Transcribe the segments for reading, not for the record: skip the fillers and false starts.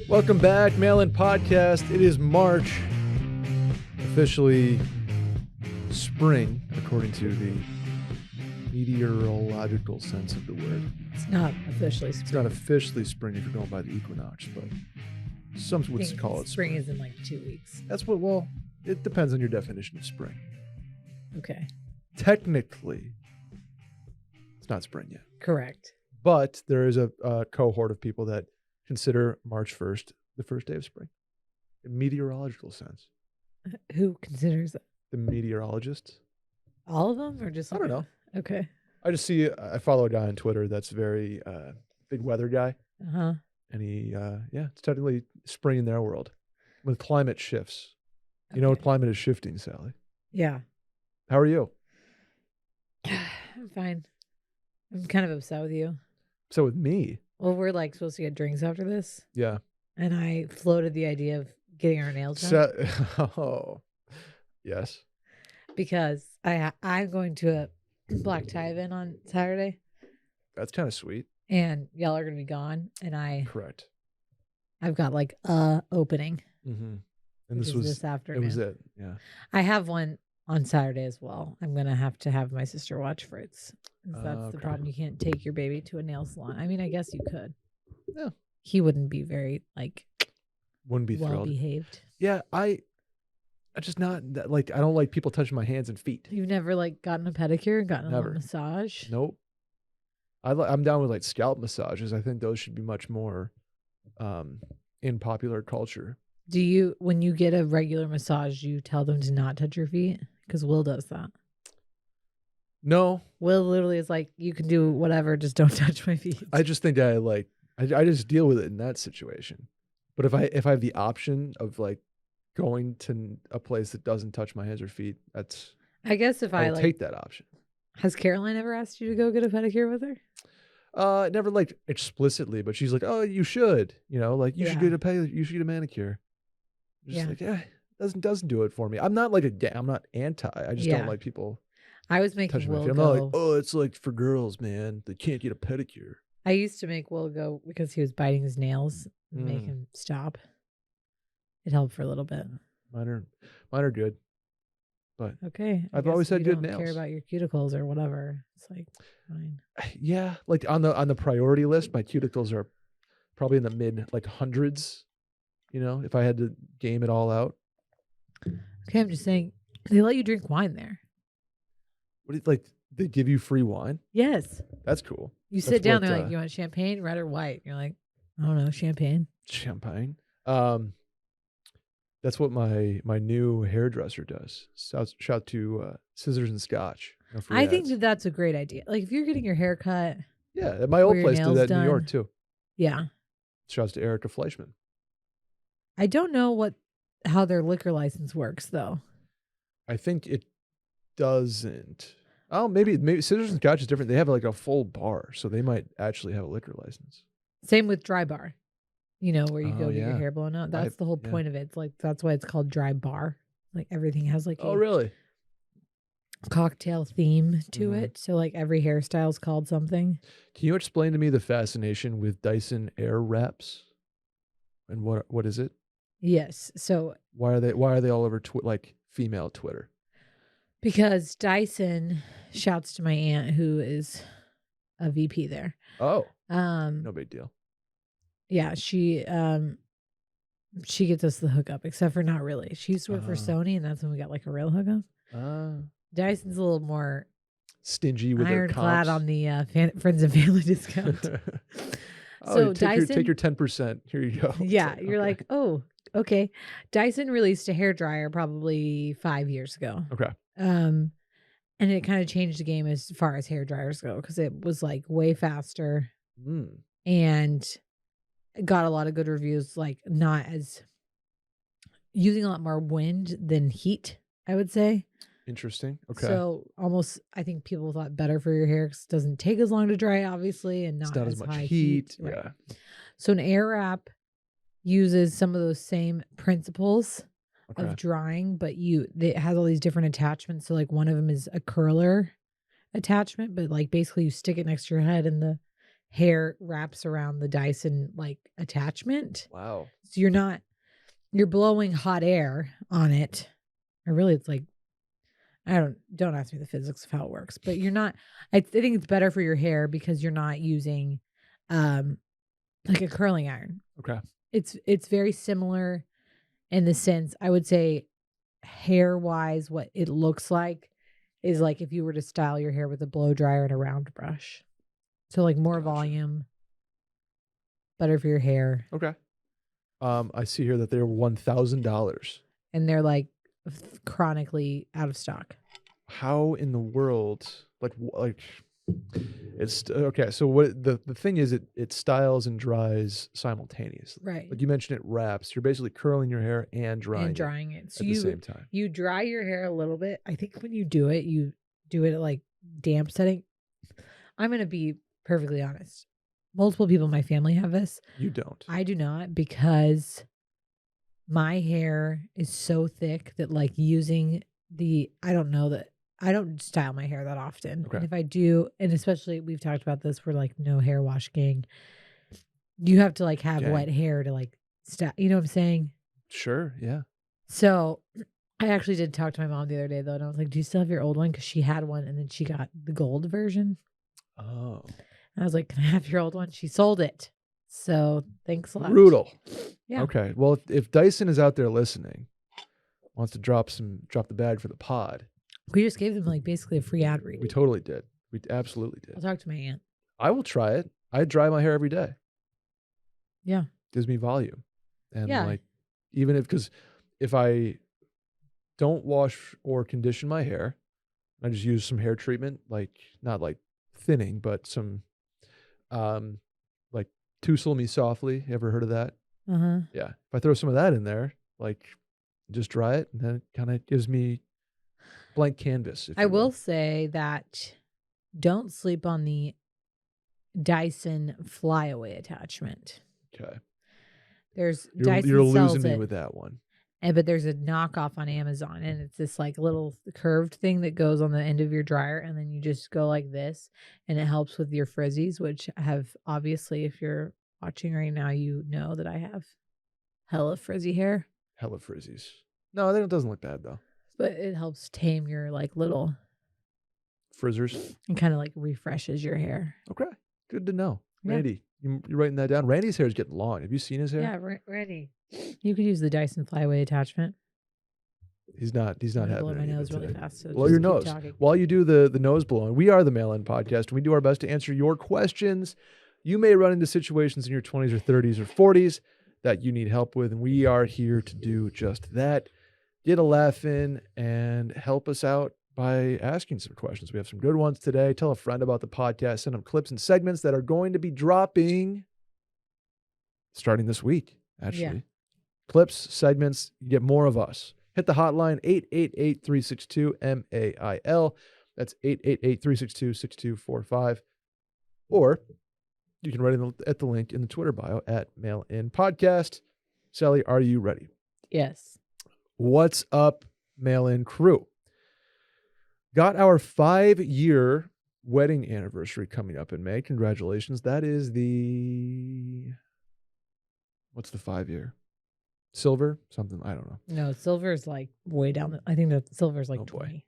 Welcome back, Mail-In Podcast. It is March, officially spring, according to the meteorological sense of the word. It's not officially spring. It's not officially spring if you're going by the equinox, but some would call it spring. Spring is in like 2 weeks. That's what, well, it depends on your definition of spring. Okay. Technically, it's not spring yet. Correct. But there is a cohort of people that consider March 1st the first day of spring. In meteorological sense. Who considers it? The meteorologists. All of them or just I don't know. Okay. I follow a guy on Twitter that's very big weather guy. Uh-huh. And he it's technically spring in their world. When climate shifts. You know, climate is shifting, Sally. Yeah. How are you? I'm fine. I'm kind of upset with you. So with me. Well, we're like supposed to get drinks after this. Yeah. And I floated the idea of getting our nails done. Oh, yes. Because I'm going to a black tie event on Saturday. That's kind of sweet. And y'all are going to be gone. And Correct. I've got like opening. Mm-hmm. And this afternoon. It was it. Yeah. I have one on Saturday as well. I'm going to have my sister watch for it. That's the problem. You can't take your baby to a nail salon. I mean, I guess you could. Yeah. He wouldn't be very wouldn't be well thrilled. Behaved. Yeah, I just not like I don't like people touching my hands and feet. You've never gotten a pedicure, gotten Never. a massage? Nope. I'm down with scalp massages. I think those should be much more in popular culture. Do you, when you get a regular massage, you tell them to not touch your feet? Because Will does that. No. Will literally is like, you can do whatever, just don't touch my feet. I just think I just deal with it in that situation. But if I have the option of going to a place that doesn't touch my hands or feet, I guess if I'll take that option. Has Caroline ever asked you to go get a pedicure with her? Never explicitly, but she's like, "Oh, you should, you should get you should get a manicure." Just doesn't do it for me. I'm not I'm not anti. I just don't like people. I was making Will go. I'm not like, oh, it's for girls, man. They can't get a pedicure. I used to make Will go because he was biting his nails and make him stop. It helped for a little bit. Mine are good. But okay, I've always had good nails. Care about your cuticles or whatever. It's fine. Yeah, on the priority list, my cuticles are probably in the mid hundreds. If I had to game it all out. Okay, I'm just saying they let you drink wine there. What they give you free wine? Yes. That's cool. You sit down, they're like, you want champagne, red or white? You're like, I don't know, champagne. Champagne. That's what my new hairdresser does. Shout to Scissors and Scotch. I think that's a great idea. If you're getting your hair cut. Yeah, at my old place did that in New York too. Yeah. Shouts to Erica Fleischman. I don't know how their liquor license works though. I think it doesn't. Oh, maybe Scissors and Scotch is different. They have a full bar, so they might actually have a liquor license. Same with Dry Bar. Where you go get your hair blown out. That's the whole point of it. It's that's why it's called Dry Bar. Everything has oh, really? Cocktail theme to it. So every hairstyle is called something. Can you explain to me the fascination with Dyson Air Wraps? And what is it? Yes. So why are they all over female Twitter? Because Dyson, shouts to my aunt who is a VP there. Oh. No big deal. Yeah, she gets us the hookup, except for not really. She used to work for Sony, and that's when we got a real hookup. Dyson's a little more stingy with their comps. Ironclad on the friends and family discount. So Dyson, take your 10%. Here you go. Yeah, you're like, oh, okay. Dyson released a hairdryer probably 5 years ago. Okay. And it kind of changed the game as far as hairdryers go because it was way faster and got a lot of good reviews. Not as using a lot more wind than heat, I would say. Interesting. Okay. So almost, I think people thought better for your hair because it doesn't take as long to dry, obviously, and not as much heat. Right. Yeah. So an air wrap uses some of those same principles of drying, but it has all these different attachments. So one of them is a curler attachment, but basically you stick it next to your head and the hair wraps around the Dyson like attachment. Wow. So you're blowing hot air on it. Or really it's like, don't ask me the physics of how it works, but you're not, I think it's better for your hair because you're not using like a curling iron. Okay. It's very similar in the sense, I would say hair wise, what it looks like is like if you were to style your hair with a blow dryer and a round brush. So like more volume, better for your hair. Okay. I see here that they're $1,000. And they're like chronically out of stock. How in the world, like it's okay. So what the thing is, it styles and dries simultaneously. Right. Like you mentioned, it wraps. You're basically curling your hair and drying it. So at the same time. You dry your hair a little bit. I think when you do it at like damp setting. I'm going to be perfectly honest. Multiple people in my family have this. You don't. I do not, because my hair is so thick that like using I don't style my hair that often. Okay. And if I do, and especially we've talked about this, we're like no hair wash gang. You have to like have wet hair to like style. You know what I'm saying? Sure. Yeah. So I actually did talk to my mom the other day though. And I was like, do you still have your old one? Cause she had one and then she got the gold version. Oh. And I was like, can I have your old one? She sold it. So thanks a lot. Brutal. Yeah. Okay. Well, if Dyson is out there listening, wants to drop the bag for the pod. We just gave them like basically a free ad read. We totally did. We absolutely did. I'll talk to my aunt. I will try it. I dry my hair every day. Yeah. Gives me volume. And like, even because if I don't wash or condition my hair, I just use some hair treatment, like not like thinning, but some like Tousle Me Softly. You ever heard of that? Uh-huh. Yeah. If I throw some of that in there, like just dry it, and then it kind of gives me blank canvas. I will say that don't sleep on the Dyson Fly Away attachment. Okay. Dyson you're sells losing me it, with that one. but there's a knockoff on Amazon, and it's this like little curved thing that goes on the end of your dryer, and then you just go like this, and it helps with your frizzies, which have obviously, if you're watching right now, you know that I have hella frizzy hair. Hella frizzies. No, it doesn't look bad though. But it helps tame your like little frizzers and kind of like refreshes your hair. Okay, good to know. Yeah. Randy, you're writing that down. Randy's hair is getting long. Have you seen his hair? Yeah, Randy. You could use the Dyson Fly Away attachment. He's not having blow my nose really fast. So blow your nose while you do the nose blowing. We are the Mail-In Podcast, and we do our best to answer your questions. You may run into situations in your 20s or 30s or 40s that you need help with, and we are here to do just that. Get a laugh in and help us out by asking some questions. We have some good ones today. Tell a friend about the podcast. Send them clips and segments that are going to be dropping starting this week, actually. Yeah. Clips, segments, you get more of us. Hit the hotline, 888-362-MAIL. That's 888-362-6245. Or you can write at the link in the Twitter bio at Mail-In Podcast. Sally, are you ready? Yes. What's up, Mail-In crew? Got our 5-year wedding anniversary coming up in May. Congratulations. That is what's the 5-year? Silver? Something, I don't know. No, silver is like way down. I think that silver is like 20. Boy.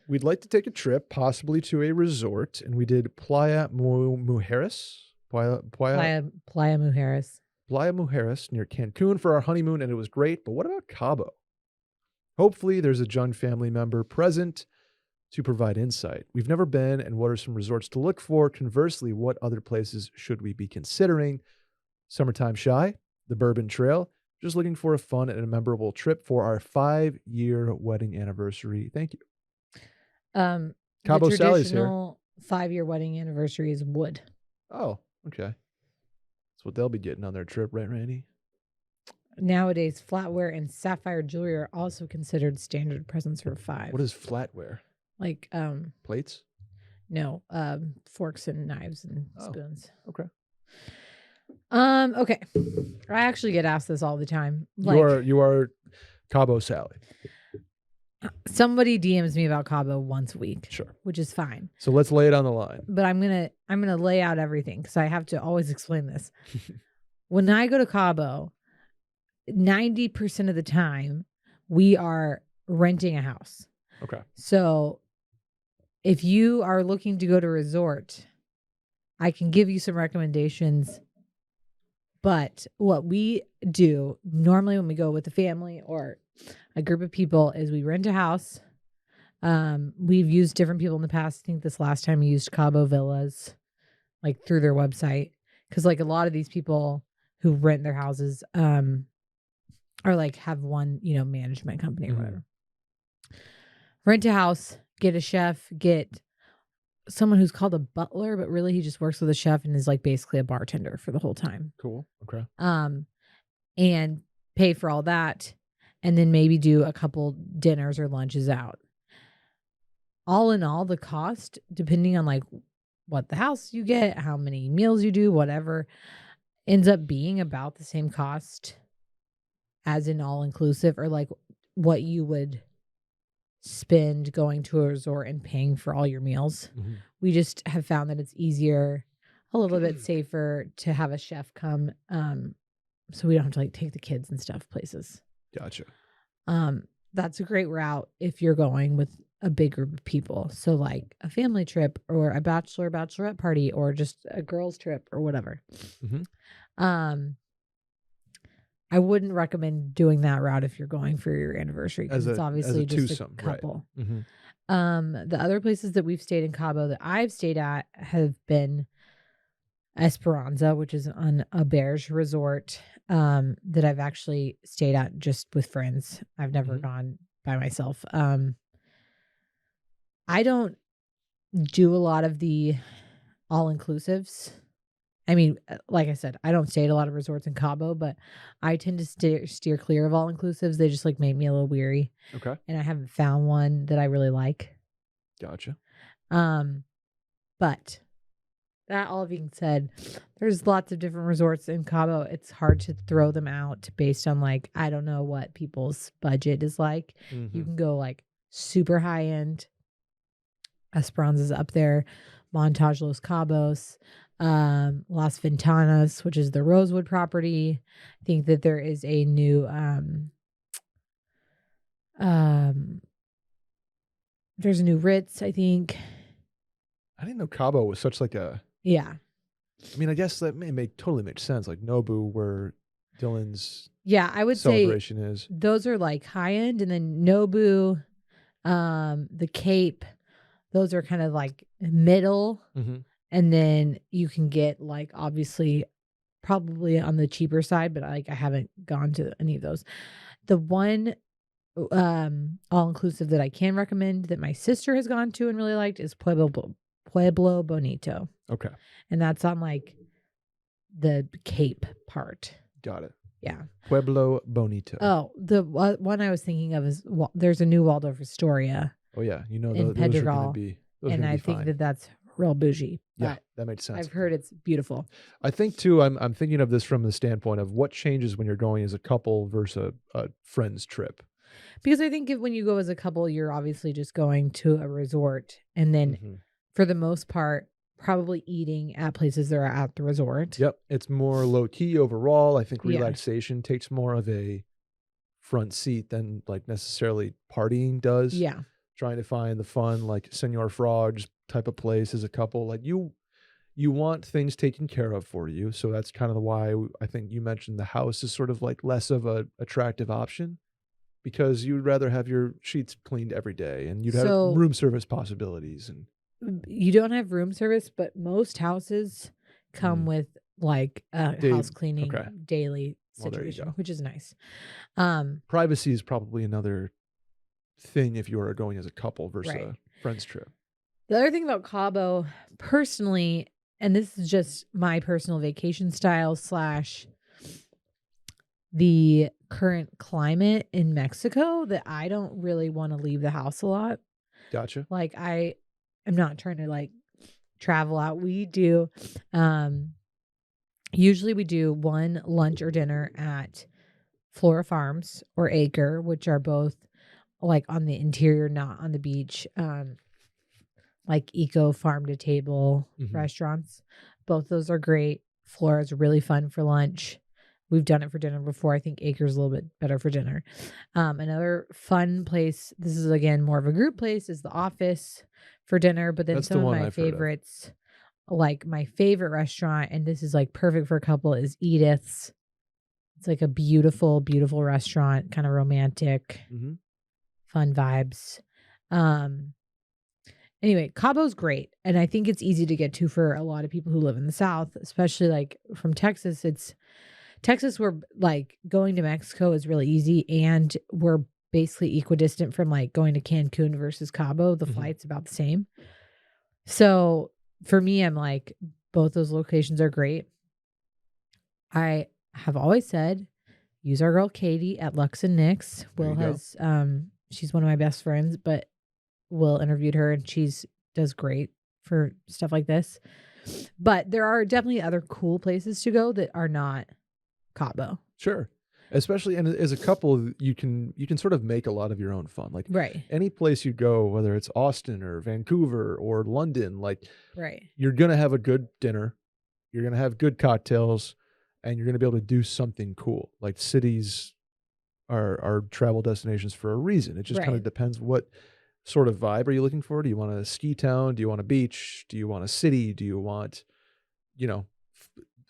We'd like to take a trip, possibly to a resort, and we did Playa Mujeres. Playa Mujeres. Playa Mujeres near Cancun for our honeymoon, and it was great. But what about Cabo? Hopefully there's a Jung family member present to provide insight. We've never been, and what are some resorts to look for? Conversely, what other places should we be considering? Summertime shy, the Bourbon Trail, just looking for a fun and a memorable trip for our 5-year wedding anniversary. Thank you. Cabo Sally's here. The traditional 5-year wedding anniversary is wood. Oh, okay. That's what they'll be getting on their trip, right, Randy? Nowadays, flatware and sapphire jewelry are also considered standard presents for 5. What is flatware? Like plates? No, forks and knives and spoons. Okay. Okay. I actually get asked this all the time. Like, you are Cabo Sally. Somebody DMs me about Cabo once a week. Sure. Which is fine. So let's lay it on the line. But I'm gonna lay out everything because I have to always explain this. When I go to Cabo, 90% of the time we are renting a house. Okay. So if you are looking to go to a resort, I can give you some recommendations. But what we do normally when we go with a family or a group of people is we rent a house. We've used different people in the past. I think this last time we used Cabo Villas, like through their website. Because like a lot of these people who rent their houses are like have one, management company or whatever. Rent a house, get a chef, get someone who's called a butler, but really he just works with a chef and is like basically a bartender for the whole time. Cool. Okay. And pay for all that, and then maybe do a couple dinners or lunches out. All in all, the cost, depending on like what the house you get, how many meals you do, whatever, ends up being about the same cost as in all-inclusive, or like what you would spend going to a resort and paying for all your meals. We just have found that it's easier, a little bit safer to have a chef come, so we don't have to like take the kids and stuff places. Gotcha. That's a great route if you're going with a big group of people. So like a family trip or a bachelorette party or just a girls trip or whatever. I wouldn't recommend doing that route if you're going for your anniversary because it's obviously just twosome, a couple. Right. The other places that we've stayed in Cabo that I've stayed at have been Esperanza, which is an auberge resort that I've actually stayed at just with friends. I've never gone by myself. I don't do a lot of the all-inclusives. I mean, like I said, I don't stay at a lot of resorts in Cabo, but I tend to steer clear of all-inclusives. They just like make me a little weary. Okay. And I haven't found one that I really like. Gotcha. But that all being said, there's lots of different resorts in Cabo. It's hard to throw them out based on like, I don't know what people's budget is like. You can go like super high end. Esperanza's up there. Montage Los Cabos. Las Ventanas, which is the Rosewood property. I think that there is a new there's a new Ritz, I think. I didn't know Cabo was such like a I mean, I guess that totally makes sense. Like Nobu, where Dylan's I would celebration say is. Those are like high end, and then Nobu, the Cape, those are kind of like middle. And then you can get like obviously probably on the cheaper side, but I haven't gone to any of those. The one all-inclusive that I can recommend that my sister has gone to and really liked is Pueblo Bonito. Okay. And that's on like the Cape part. Got it. Yeah. Pueblo Bonito. Oh, the one I was thinking of is there's a new Waldorf Astoria. Oh yeah, in those are Pedregal, going to be and I think that that's real bougie. Yeah, that makes sense. I've heard it's beautiful. I think too. I'm thinking of this from the standpoint of what changes when you're going as a couple versus a friend's trip. Because I think when you go as a couple, you're obviously just going to a resort, and then for the most part, probably eating at places that are at the resort. Yep, it's more low key overall. I think relaxation takes more of a front seat than like necessarily partying does. Yeah. Trying to find the fun, like Senor Frogs type of place as a couple. Like you want things taken care of for you. So that's kind of why I think you mentioned the house is sort of like less of a attractive option, because you'd rather have your sheets cleaned every day and you'd have room service possibilities. And you don't have room service, but most houses come with like a house cleaning daily situation, which is nice. Privacy is probably another thing if you are going as a couple versus a friend's trip. The other thing about Cabo, personally, and this is just my personal vacation style / the current climate in Mexico, that I don't really want to leave the house a lot. Gotcha. Like I'm not trying to like travel out. We do, usually we do one lunch or dinner at Flora Farms or Acre, which are both like on the interior, not on the beach. Like eco farm to table restaurants. Both those are great. Flora's really fun for lunch. We've done it for dinner before. I think Acre's a little bit better for dinner. Another fun place, this is again more of a group place, is the Office for dinner. But then That's some the of one my I've heard of. favorites, like my favorite restaurant, and this is like perfect for a couple, is Edith's. It's like a beautiful, beautiful restaurant, kind of romantic, fun vibes. Anyway, Cabo's great. And I think it's easy to get to for a lot of people who live in the South, especially like from Texas. It's Texas, where like going to Mexico is really easy. And we're basically equidistant from like going to Cancun versus Cabo. The flight's about the same. So for me, I'm like, both those locations are great. I have always said, use our girl Katie at Lux and Nick's. Will has, she's one of my best friends, but Will interviewed her and does great for stuff like this. But there are definitely other cool places to go that are not Cabo. Sure. Especially, and as a couple, you can sort of make a lot of your own fun. Like any place you go, whether it's Austin or Vancouver or London, like you're going to have a good dinner, you're going to have good cocktails, and you're going to be able to do something cool. Like cities are travel destinations for a reason. It just kind of depends what sort of vibe are you looking for? Do you want a ski town? Do you want a beach? Do you want a city? Do you want,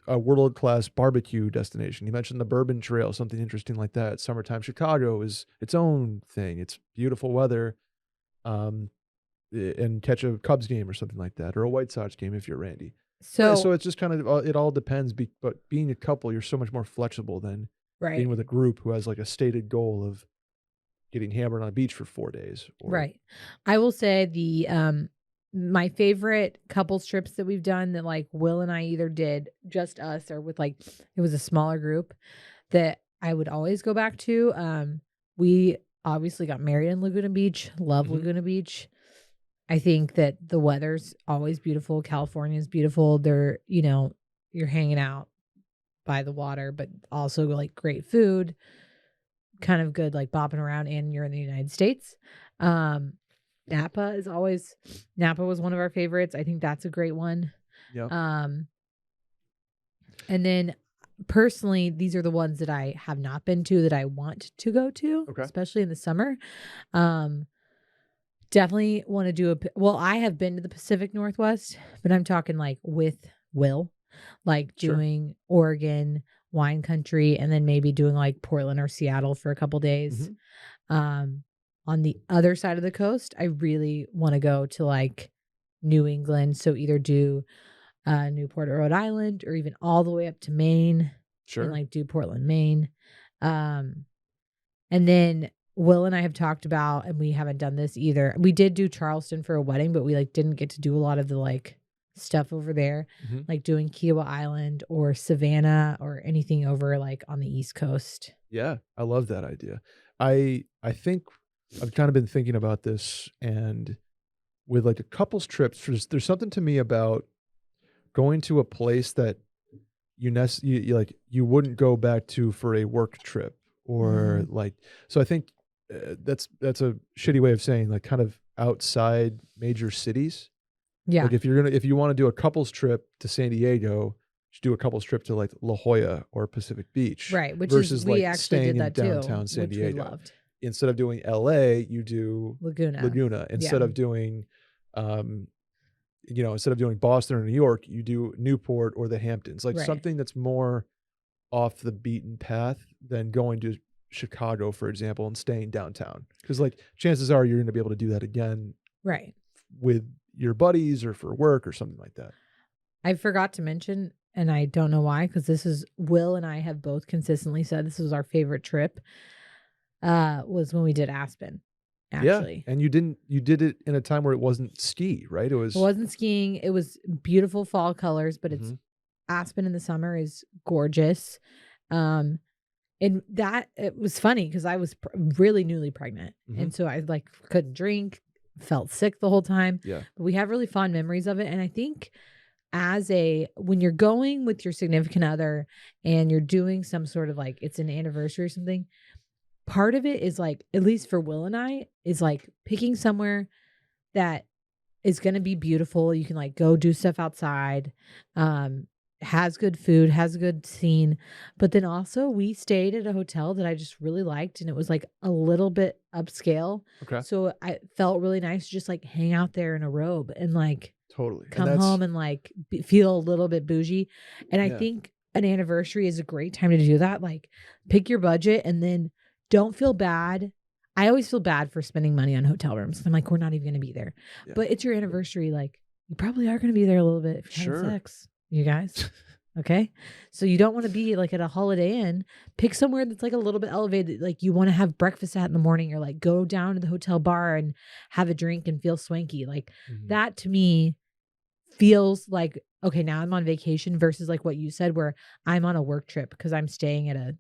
a world-class barbecue destination? You mentioned the Bourbon Trail, something interesting like that. Summertime Chicago is its own thing. It's beautiful weather, and catch a Cubs game or something like that, or a White Sox game if you're Randy. So it's just kind of, it all depends. But being a couple, you're so much more flexible than being with a group who has like a stated goal of getting hammered on a beach for 4 days. I will say my favorite couples trips that we've done that like Will and I either did just us or with like, it was a smaller group that I would always go back to. We obviously got married in Laguna Beach, love Laguna Beach. I think that the weather's always beautiful. California is beautiful. They're, you're hanging out by the water, but also like great food, kind of good, like bopping around, and you're in the United States. Napa was one of our favorites. I think that's a great one. Yeah. And then personally, these are the ones that I have not been to that I want to go to, especially in the summer. Definitely want to do I have been to the Pacific Northwest, but I'm talking like with Will, like doing Oregon, wine country, and then maybe doing like Portland or Seattle for a couple days. On the other side of the coast, I really want to go to like New England. So either do Newport or Rhode Island, or even all the way up to Maine. And like do Portland, Maine. And then Will and I have talked about, and we haven't done this either. We did do Charleston for a wedding, but we like didn't get to do a lot of the like stuff over there, like doing Kiowa Island or Savannah or anything over like on the East Coast. Yeah, I love that idea. I think I've kind of been thinking about this, and with like a couple's trips, there's something to me about going to a place that you wouldn't go back to for a work trip, or like, so I think that's a shitty way of saying like kind of outside major cities. Yeah. Like if you want to do a couple's trip to San Diego, you should do a couple's trip to like La Jolla or Pacific Beach. Right. Which versus we like actually staying did that in downtown too, San which Diego. we loved. Instead of doing LA, you do Laguna. Instead of doing instead of doing Boston or New York, you do Newport or the Hamptons. Like something that's more off the beaten path than going to Chicago, for example, and staying downtown. Because like chances are you're going to be able to do that again, with your buddies or for work or something like that. I forgot to mention, and I don't know why, because this is Will and I have both consistently said this was our favorite trip. Was when we did Aspen. Actually, and you did it in a time where it wasn't ski, right? It wasn't skiing. It was beautiful fall colors, but it's Aspen in the summer is gorgeous. And that, it was funny because I was really newly pregnant, and so I like couldn't drink, felt sick the whole time. Yeah, but we have really fond memories of it, and I think when you're going with your significant other and you're doing some sort of like it's an anniversary or something, part of it is like, at least for Will and I, is like picking somewhere that is going to be beautiful. You can like go do stuff outside. Has good food, has a good scene. But then also we stayed at a hotel that I just really liked, and it was like a little bit upscale. Okay. So I felt really nice to just like hang out there in a robe and like Totally. come home and like feel a little bit bougie. And I Yeah. think an anniversary is a great time to do that. Like pick your budget and then don't feel bad. I always feel bad for spending money on hotel rooms. I'm like, we're not even going to be there. Yeah. But it's your anniversary. Like you probably are going to be there a little bit if you're having sex, you guys. Okay. So you don't want to be like at a Holiday Inn. Pick somewhere that's like a little bit elevated. Like you want to have breakfast at in the morning, or like go down to the hotel bar and have a drink and feel swanky. Like that to me feels like, okay, now I'm on vacation versus like what you said, where I'm on a work trip because I'm staying at a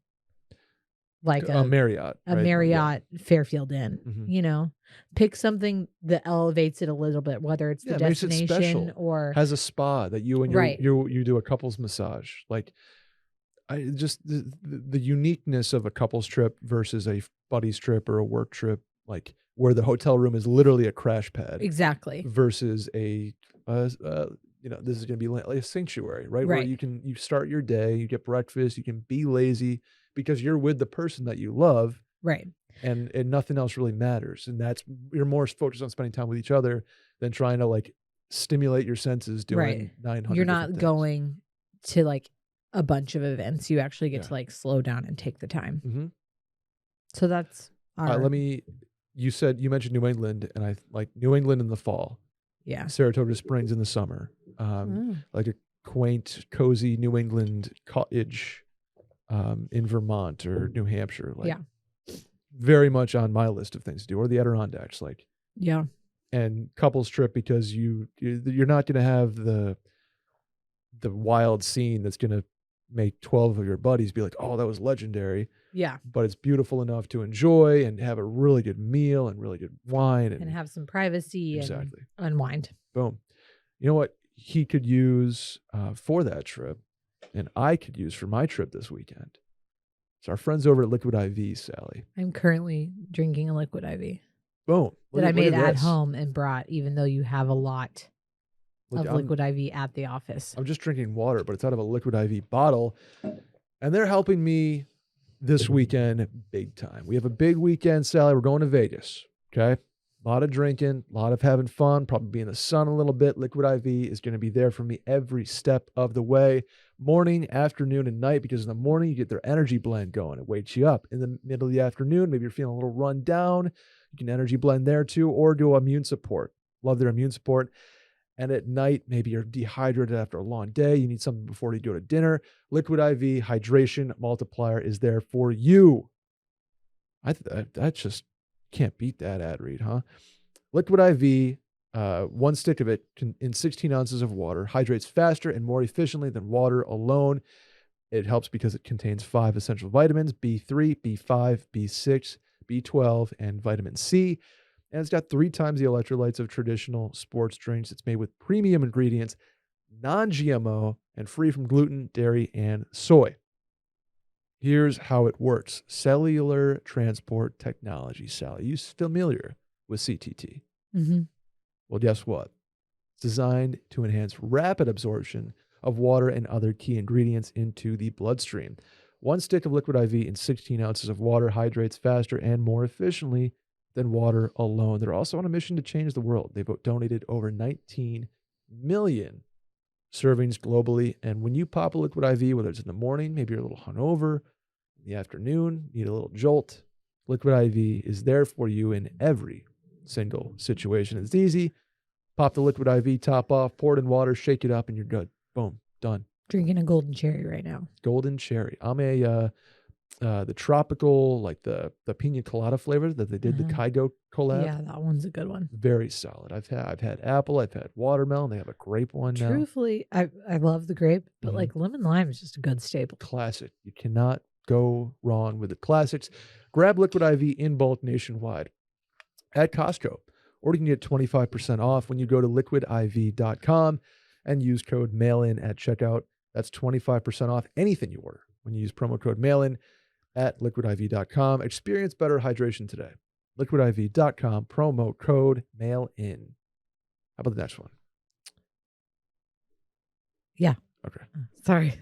Marriott. A right? Marriott Fairfield Inn. Mhm. You know, pick something that elevates it a little bit, whether it's the makes it destination special. or Has a spa that you and Right. you do a couples massage. Like I just the uniqueness of a couples trip versus a buddies trip or a work trip, like where the hotel room is literally a crash pad exactly. versus a this is going to be like a sanctuary, right? Where Right. you start your day, you get breakfast, you can be lazy because you're with the person that you love, Right. and nothing else really matters. And that's, you're more focused on spending time with each other than trying to like stimulate your senses doing Right. 900 You're different not things. going to like a bunch of events. You actually get Yeah. to like slow down and take the time. Mm-hmm. So that's our You mentioned New England, and I like New England in the fall. yeah. Saratoga Springs in the summer. Like a quaint, cozy New England cottage in Vermont or New Hampshire. Like, Yeah. very much on my list of things to do, or the Adirondacks. Like, Yeah. and couples trip because you're not going to have the wild scene that's going to make 12 of your buddies be like, oh, that was legendary. Yeah. But it's beautiful enough to enjoy and have a really good meal and really good wine And have some privacy exactly. and unwind. Boom. You know what he could use for that trip, and I could use for my trip this weekend? It's our friends over at Liquid IV, Sally. I'm currently drinking a Liquid IV Boom. that I made at home and brought, even though you have a lot of Liquid IV at the office. I'm just drinking water, but it's out of a Liquid IV bottle, and they're helping me this weekend big time. We have a big weekend, Sally. We're going to Vegas, okay? A lot of drinking, a lot of having fun, probably be in the sun a little bit. Liquid IV is going to be there for me every step of the way, morning, afternoon, and night, because in the morning, you get their energy blend going. It wakes you up. In the middle of the afternoon, maybe you're feeling a little run down, you can energy blend there too, or do immune support. Love their immune support. And at night, maybe you're dehydrated after a long day. You need something before you go to dinner. Liquid IV Hydration Multiplier is there for you. I just can't beat that ad read, huh? Liquid IV, one stick of it in 16 ounces of water, hydrates faster and more efficiently than water alone. It helps because it contains 5 essential vitamins, B3, B5, B6, B12, and vitamin C. And it's got 3 times the electrolytes of traditional sports drinks. It's made with premium ingredients, non-GMO, and free from gluten, dairy, and soy. Here's how it works. Cellular transport technology, Sally. You familiar with CTT? Mm-hmm. Well, guess what? It's designed to enhance rapid absorption of water and other key ingredients into the bloodstream. One stick of Liquid IV in 16 ounces of water hydrates faster and more efficiently than water alone. They're also on a mission to change the world. They've donated over 19 million servings globally. And when you pop a Liquid IV, whether it's in the morning, maybe you're a little hungover, in the afternoon, need a little jolt, Liquid IV is there for you in every single situation. It's easy. Pop the Liquid IV top off, pour it in water, shake it up, and you're good. Boom, done. Drinking a golden cherry right now. Golden cherry. I'm the tropical, like the pina colada flavor that they did, the Cabo collab. Yeah, that one's a good one. Very solid. I've had apple, I've had watermelon. They have a grape one now. Truthfully, I love the grape, but like lemon lime is just a good staple. Classic. You cannot go wrong with the classics. Grab Liquid IV in bulk nationwide at Costco, or you can get 25% off when you go to liquidiv.com and use code MAILIN at checkout. That's 25% off anything you order when you use promo code MAILIN at liquidiv.com. Experience better hydration today. Liquidiv.com, promo code MAILIN. How about the next one? Yeah. Okay. Sorry.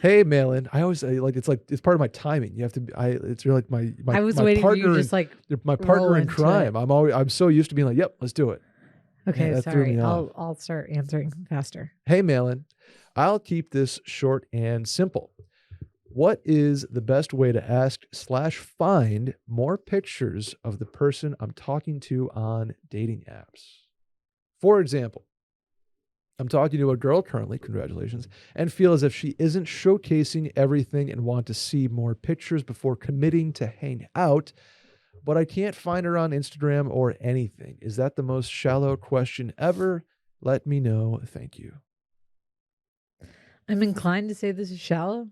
Hey, Malin. I always it's part of my timing. You have to. It's really like my I was my waiting for you partner to just like my roll partner in into crime. it. I'm so used to being like, yep, let's do it. Okay, Man, that threw sorry. me off. I'll start answering faster. Hey, Malin. I'll keep this short and simple. What is the best way to ask/find more pictures of the person I'm talking to on dating apps? For example, I'm talking to a girl currently, congratulations, and feel as if she isn't showcasing everything and want to see more pictures before committing to hang out, but I can't find her on Instagram or anything. Is that the most shallow question ever? Let me know. Thank you. I'm inclined to say this is shallow.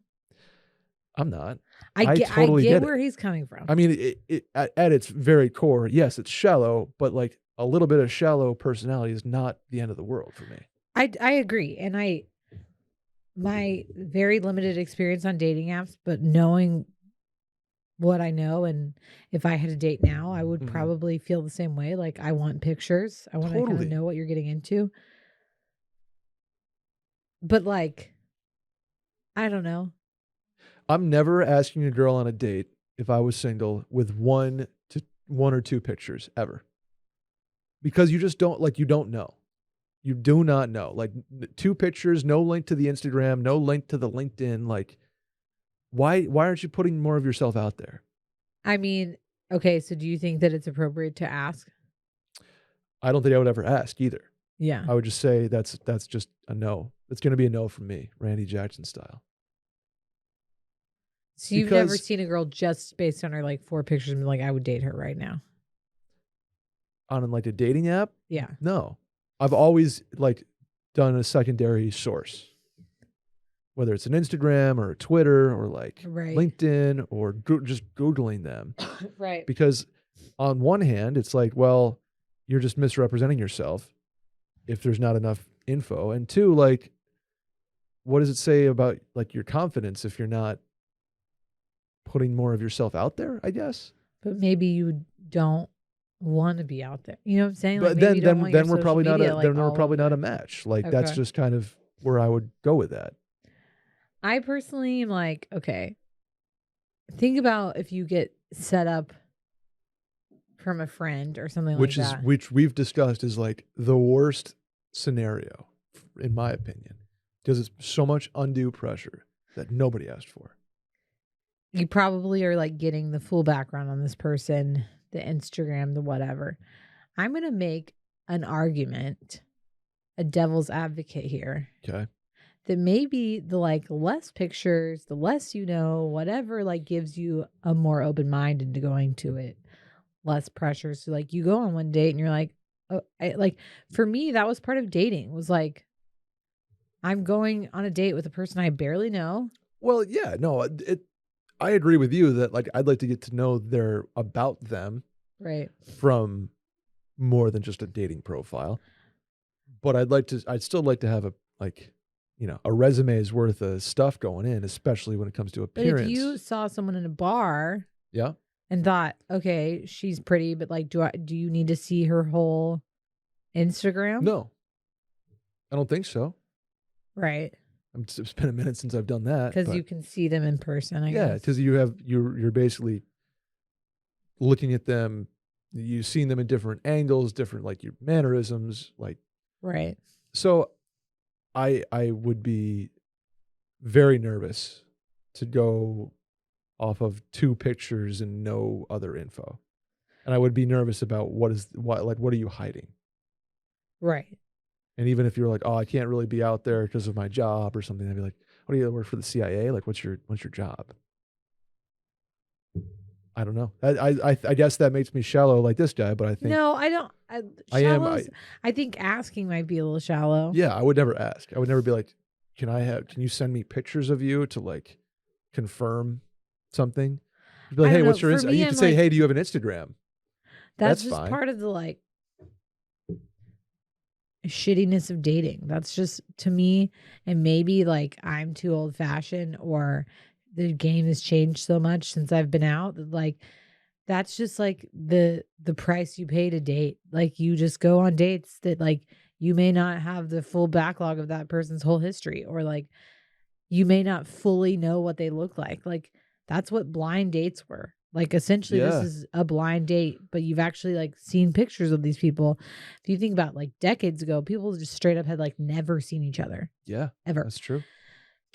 I'm not. I totally get get where it. he's coming from. I mean, at its very core, yes, it's shallow, but like a little bit of shallow personality is not the end of the world for me. I agree. And my very limited experience on dating apps, but knowing what I know, and if I had a date now, I would probably feel the same way. Like, I want pictures. I want to kind of know what you're getting into. But like, I don't know. I'm never asking a girl on a date if I was single with one or two pictures ever. Because you just don't you don't know. You do not know. Like 2 pictures, no link to the Instagram, no link to the LinkedIn. Like, why aren't you putting more of yourself out there? I mean, okay, so do you think that it's appropriate to ask? I don't think I would ever ask either. Yeah. I would just say that's just a no. It's going to be a no from me, Randy Jackson style. So you've never seen a girl just based on her like 4 pictures and be like, I would date her right now. On like a dating app? Yeah. No. I've always like done a secondary source. Whether it's an Instagram or a Twitter or like LinkedIn or just Googling them. Right. Because on one hand, it's like, well, you're just misrepresenting yourself if there's not enough info. And 2, like, what does it say about like your confidence if you're not putting more of yourself out there, I guess? But maybe you don't want to be out there. You know what I'm saying? But like then we're probably not a match. Like that's Okay. just kind of where I would go with that. I personally am like, okay, think about if you get set up from a friend or something like that. Which we've discussed is like the worst scenario, in my opinion, because it's so much undue pressure that nobody asked for. You probably are like getting the full background on this person, the Instagram, the whatever. I'm going to make an argument, a devil's advocate here. Okay. That maybe the like less pictures, the less you know, whatever like gives you a more open mind into going to it, less pressure. So like you go on one date and you're like, oh, like for me that was part of dating. Was like I'm going on a date with a person I barely know. Well, yeah, no, I agree with you that like I'd like to get to know about them, right, from more than just a dating profile. But I'd still like to have a a resume's worth of stuff going in, especially when it comes to appearance. But if you saw someone in a bar, yeah, and thought, okay, she's pretty, but like, do you need to see her whole Instagram? No, I don't think so. Right. It's been a minute since I've done that. Because you can see them in person, I guess. Yeah, because you're basically looking at them, you've seen them in different angles, different like your mannerisms, like right. So I would be very nervous to go off of 2 pictures and no other info. And I would be nervous about what are you hiding? Right. And even if you're like, oh, I can't really be out there because of my job or something, I'd be like, what do you work for the CIA? Like, what's your job? I don't know. I guess that makes me shallow like this guy, but I think no, I don't. I think asking might be a little shallow. Yeah, I would never ask. I would never be like, can you send me pictures of you to like confirm something? You'd be like, hey, what's your Instagram? You could say, hey, do you have an Instagram? That's just fine. Part of the like shittiness of dating. That's just to me, and maybe like I'm too old fashioned or the game has changed so much since I've been out. Like that's just like the price you pay to date. Like you just go on dates that like you may not have the full backlog of that person's whole history, or like you may not fully know what they look like. Like that's what blind dates were. Like essentially this Yeah. is a blind date, but you've actually like seen pictures of these people. If you think about like decades ago, people just straight up had like never seen each other. Yeah. Ever. That's true.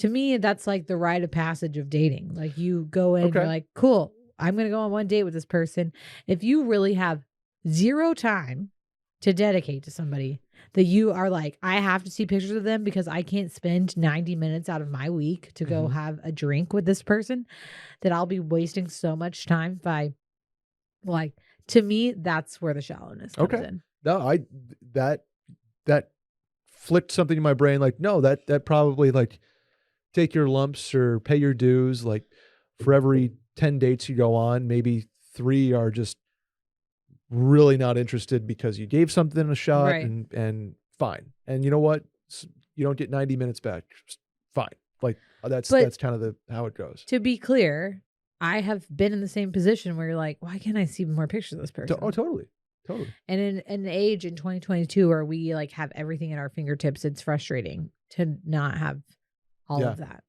To me, that's like the rite of passage of dating. Like you go in, Okay. you're like, cool, I'm going to go on one date with this person. If you really have zero time to dedicate to somebody, that you are like, I have to see pictures of them because I can't spend 90 minutes out of my week to go have a drink with this person, that I'll be wasting so much time by, like, to me, that's where the shallowness comes in. No, that flicked something in my brain. Like, no, that probably like take your lumps or pay your dues. Like for every 10 dates you go on, maybe 3 are just really not interested because you gave something a shot, Right. and fine. And you know what? You don't get 90 minutes back. Just fine. Like that's kind of how it goes. To be clear, I have been in the same position where you're like, why can't I see more pictures of this person? Oh, totally. And in an age in 2022 where we like have everything at our fingertips, it's frustrating to not have all of that.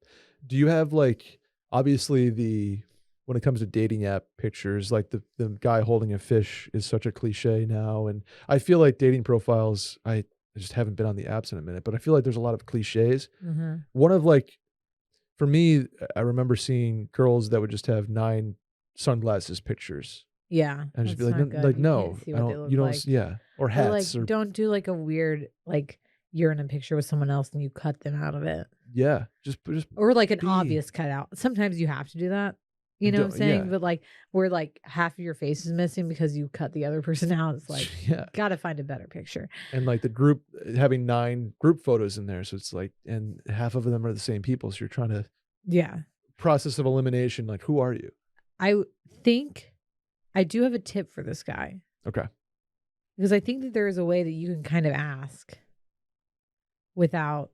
Do you have like, obviously when it comes to dating app pictures, like the guy holding a fish is such a cliche now. And I feel like dating profiles, I just haven't been on the apps in a minute, but I feel like there's a lot of cliches. One of like, for me, I remember seeing girls that would just have 9 sunglasses pictures. Yeah. And just be that's like, not like good. no, can't see I what they don't, look you don't, like. yeah. Or hats. Like, don't do like a weird, like you're in a picture with someone else and you cut them out of it. Yeah. Just or like an obvious cutout. Sometimes you have to do that. You know what I'm saying? Yeah. But like where like half of your face is missing because you cut the other person out. It's like, gotta find a better picture. And like the group having 9 group photos in there. So it's like, and half of them are the same people. So you're trying to process of elimination. Like, who are you? I think I do have a tip for this guy. Okay. Because I think that there is a way that you can kind of ask without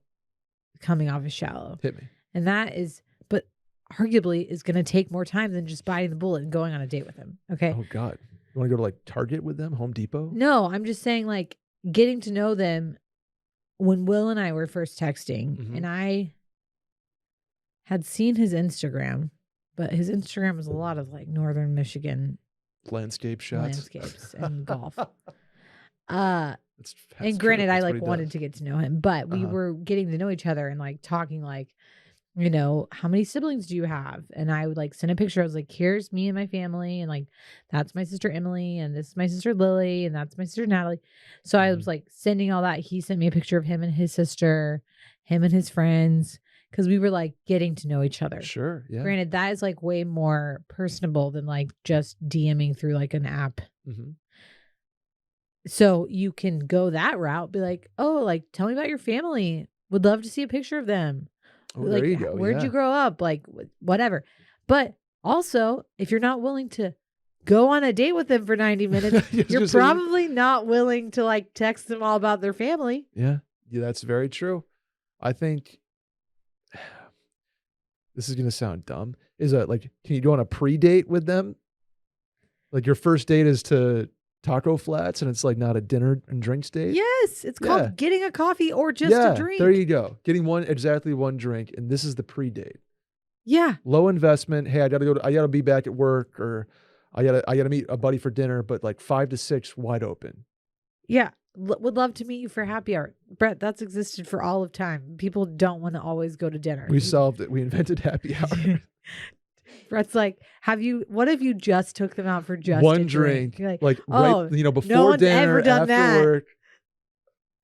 coming off as shallow. Hit me. And that is, but arguably is going to take more time than just biting the bullet and going on a date with him. Okay. Oh God. You want to go to like Target with them? Home Depot? No, I'm just saying like getting to know them. When Will and I were first texting and I had seen his Instagram, but his Instagram was a lot of like Northern Michigan landscape shots, landscapes and golf. That's and granted, I like wanted to get to know him, but we were getting to know each other and like talking like, you know, how many siblings do you have? And I would like send a picture. I was like, here's me and my family. And like, that's my sister Emily. And this is my sister Lily. And that's my sister Natalie. So I was like sending all that. He sent me a picture of him and his sister, him and his friends. Cause we were like getting to know each other. Sure. Yeah. Granted, that is like way more personable than like just DMing through like an app. So you can go that route. Be like, oh, like tell me about your family. Would love to see a picture of them. Oh, like, there you go. Where'd you grow up? Like whatever. But also, if you're not willing to go on a date with them for 90 minutes, you're probably not willing to like text them all about their family. Yeah. Yeah, that's very true. I think this is going to sound dumb. Is that like, can you go on a pre-date with them? Like your first date is to Taco Flats and it's like not a dinner and drinks date? Yes. It's called getting a coffee or just a drink. There you go. Getting exactly one drink. And this is the pre-date. Yeah. Low investment. Hey, I gotta be back at work, or I gotta meet a buddy for dinner, but like 5 to 6 wide open. Yeah. Would love to meet you for happy hour. Brett, that's existed for all of time. People don't want to always go to dinner. We solved it. We invented happy hour. Brett's like, what if you just took them out for just one a drink? Like, oh, right, before no one's dinner, ever done after that. work.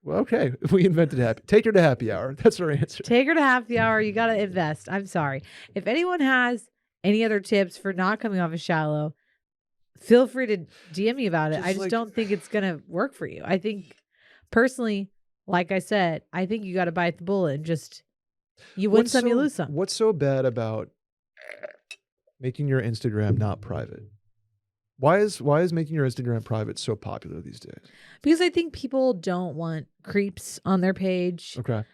Well, okay. We invented happy. Take her to happy hour. That's our answer. Take her to happy hour. You got to invest. I'm sorry. If anyone has any other tips for not coming off as shallow, feel free to DM me about it. I just don't think it's going to work for you. I think personally, like I said, I think you got to bite the bullet and just, you win some, you lose some. What's so bad about making your Instagram not private? Why is making your Instagram private so popular these days? Because I think people don't want creeps on their page. Okay.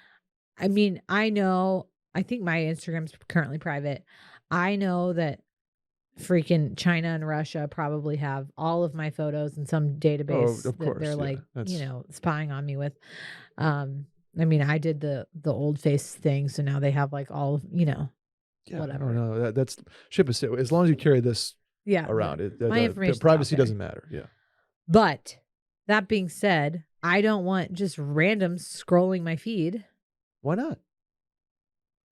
I mean, I think my Instagram's currently private. I know that freaking China and Russia probably have all of my photos in some Oh, database of that they're course. Yeah. like, That's spying on me with. Um, I mean, I did the old face thing, so now they have like all, yeah. No, whatever. no. That's ship is as long as you carry this Yeah, around it, my the information's out privacy there. doesn't matter. Yeah. But that being said, I don't want just randoms scrolling my feed. Why not?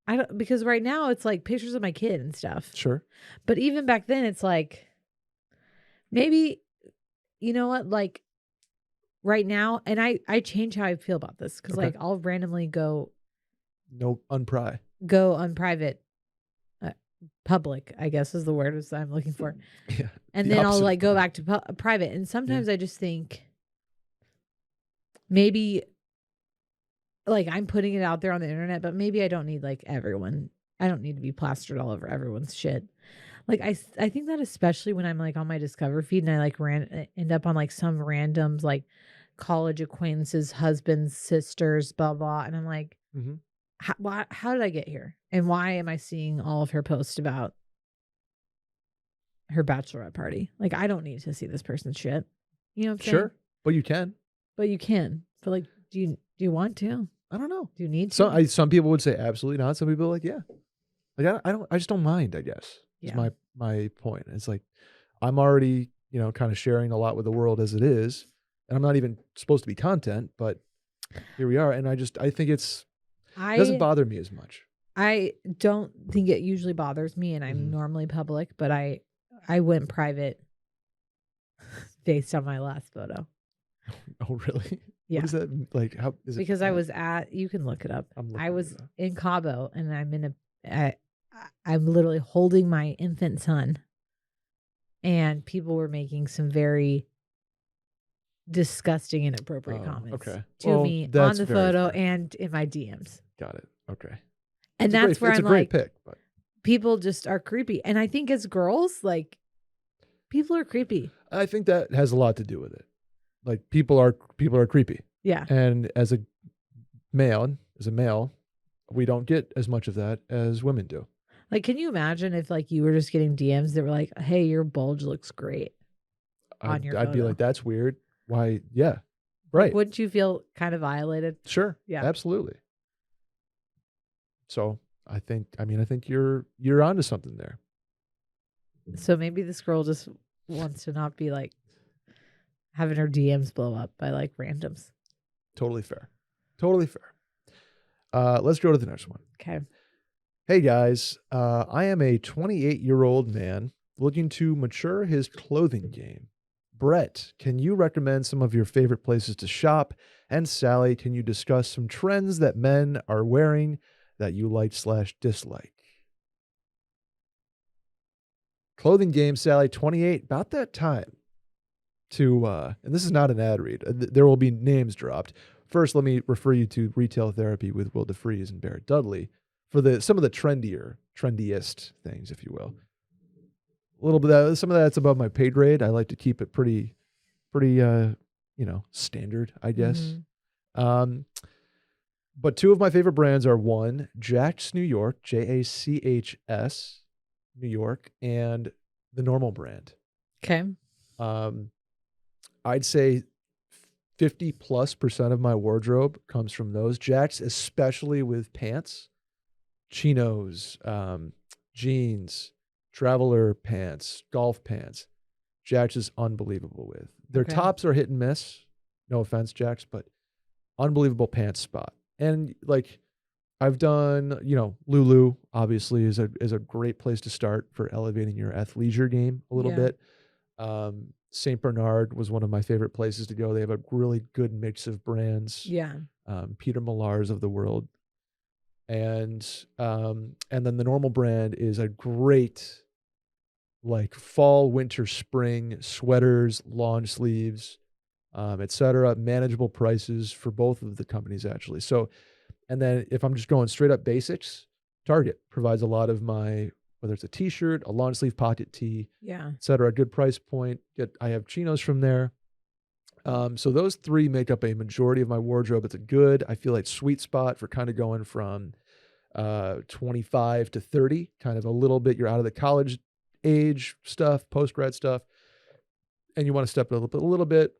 I don't because right now it's like pictures of my kid and stuff. Sure. But even back then it's like maybe you know what like right now and I change how I feel about this cuz Okay. like I'll randomly No unpry. go on private uh, public, I guess is the word is I'm looking for. Yeah. And The then I'll opposite of like go private. back to private and Yeah. sometimes I just think maybe like I'm putting it out there on the internet, but maybe I don't need like everyone. I don't need to be plastered all over everyone's shit. Like I think that especially when I'm like on my Discover feed and I like end up on like some randoms like college acquaintances, husbands, sisters, blah blah, and I'm like, Mm-hmm. how did I get here? And why am I seeing all of her posts about her bachelorette party? Like I don't need to see this person's shit. You know what I'm saying? Sure. But you can. But you can. But like, do you want to? I don't know. Do you need to? Some people would say absolutely not. Some people are like, yeah. Like I just don't mind, I guess. Is Yeah. my point. It's like I'm already, kind of sharing a lot with the world as it is. And I'm not even supposed to be content, but here we are. And I think it doesn't bother me as much. I don't think it usually bothers me, and I'm normally public, but I went private based on my last photo. Oh, really? Yeah. What is that like? How is it? Because I was you can look it up. I was in Cabo, and I'm literally holding my infant son, and people were making some very disgusting, inappropriate comments to me on the photo and in my DMs. Got it. Okay. And that's where I'm it's a great like, pick, but people just are creepy. And I think as girls, like, people are creepy. I think that has a lot to do with it. Like people are creepy. Yeah. And as a male, we don't get as much of that as women do. Like, can you imagine if like you were just getting DMs that were like, "Hey, your bulge looks great." On your photo. I'd be like, that's weird. Why? Yeah. Right. Like, wouldn't you feel kind of violated? Sure. Yeah. Absolutely. So I think you're onto something there. So maybe this girl just wants to not be like having her DMs blow up by like randoms. Totally fair. Totally fair. Let's go to the next one. Okay. Hey guys, I am a 28-year-old man looking to mature his clothing game. Brett, can you recommend some of your favorite places to shop? And Sally, can you discuss some trends that men are wearing that you like/dislike? Clothing game, Sally, 28, about that time to, and this is not an ad read. There will be names dropped. First, let me refer you to Retail Therapy with Will deFries and Barrett Dudley for some of the trendiest things, if you will. A little bit of some of that's above my pay grade. I like to keep it pretty, standard, I guess. Mm-hmm. But two of my favorite brands are one, Jack's New York, Jachs New York, and the Normal brand. Okay. I'd say 50+% of my wardrobe comes from those. Jack's, especially with pants, chinos, jeans, traveler pants, golf pants. Jack's is unbelievable with. Their tops are hit and miss. No offense, Jack's, but unbelievable pants spot. And like I've done, Lulu obviously is a great place to start for elevating your athleisure game a little bit. St. Bernard was one of my favorite places to go. They have a really good mix of brands. Yeah. Peter Millar's of the world. And then the Normal brand is a great like fall, winter, spring sweaters, lawn sleeves, etc. Manageable prices for both of the companies actually. So, and then if I'm just going straight up basics, Target provides a lot of my, whether it's a t-shirt, a long sleeve pocket tee, etc. Good price point. I have chinos from there. So those three make up a majority of my wardrobe. It's a good, I feel like sweet spot for kind of going from 25 to 30, kind of a little bit. You're out of the college age stuff, post-grad stuff, and you want to step it a little bit.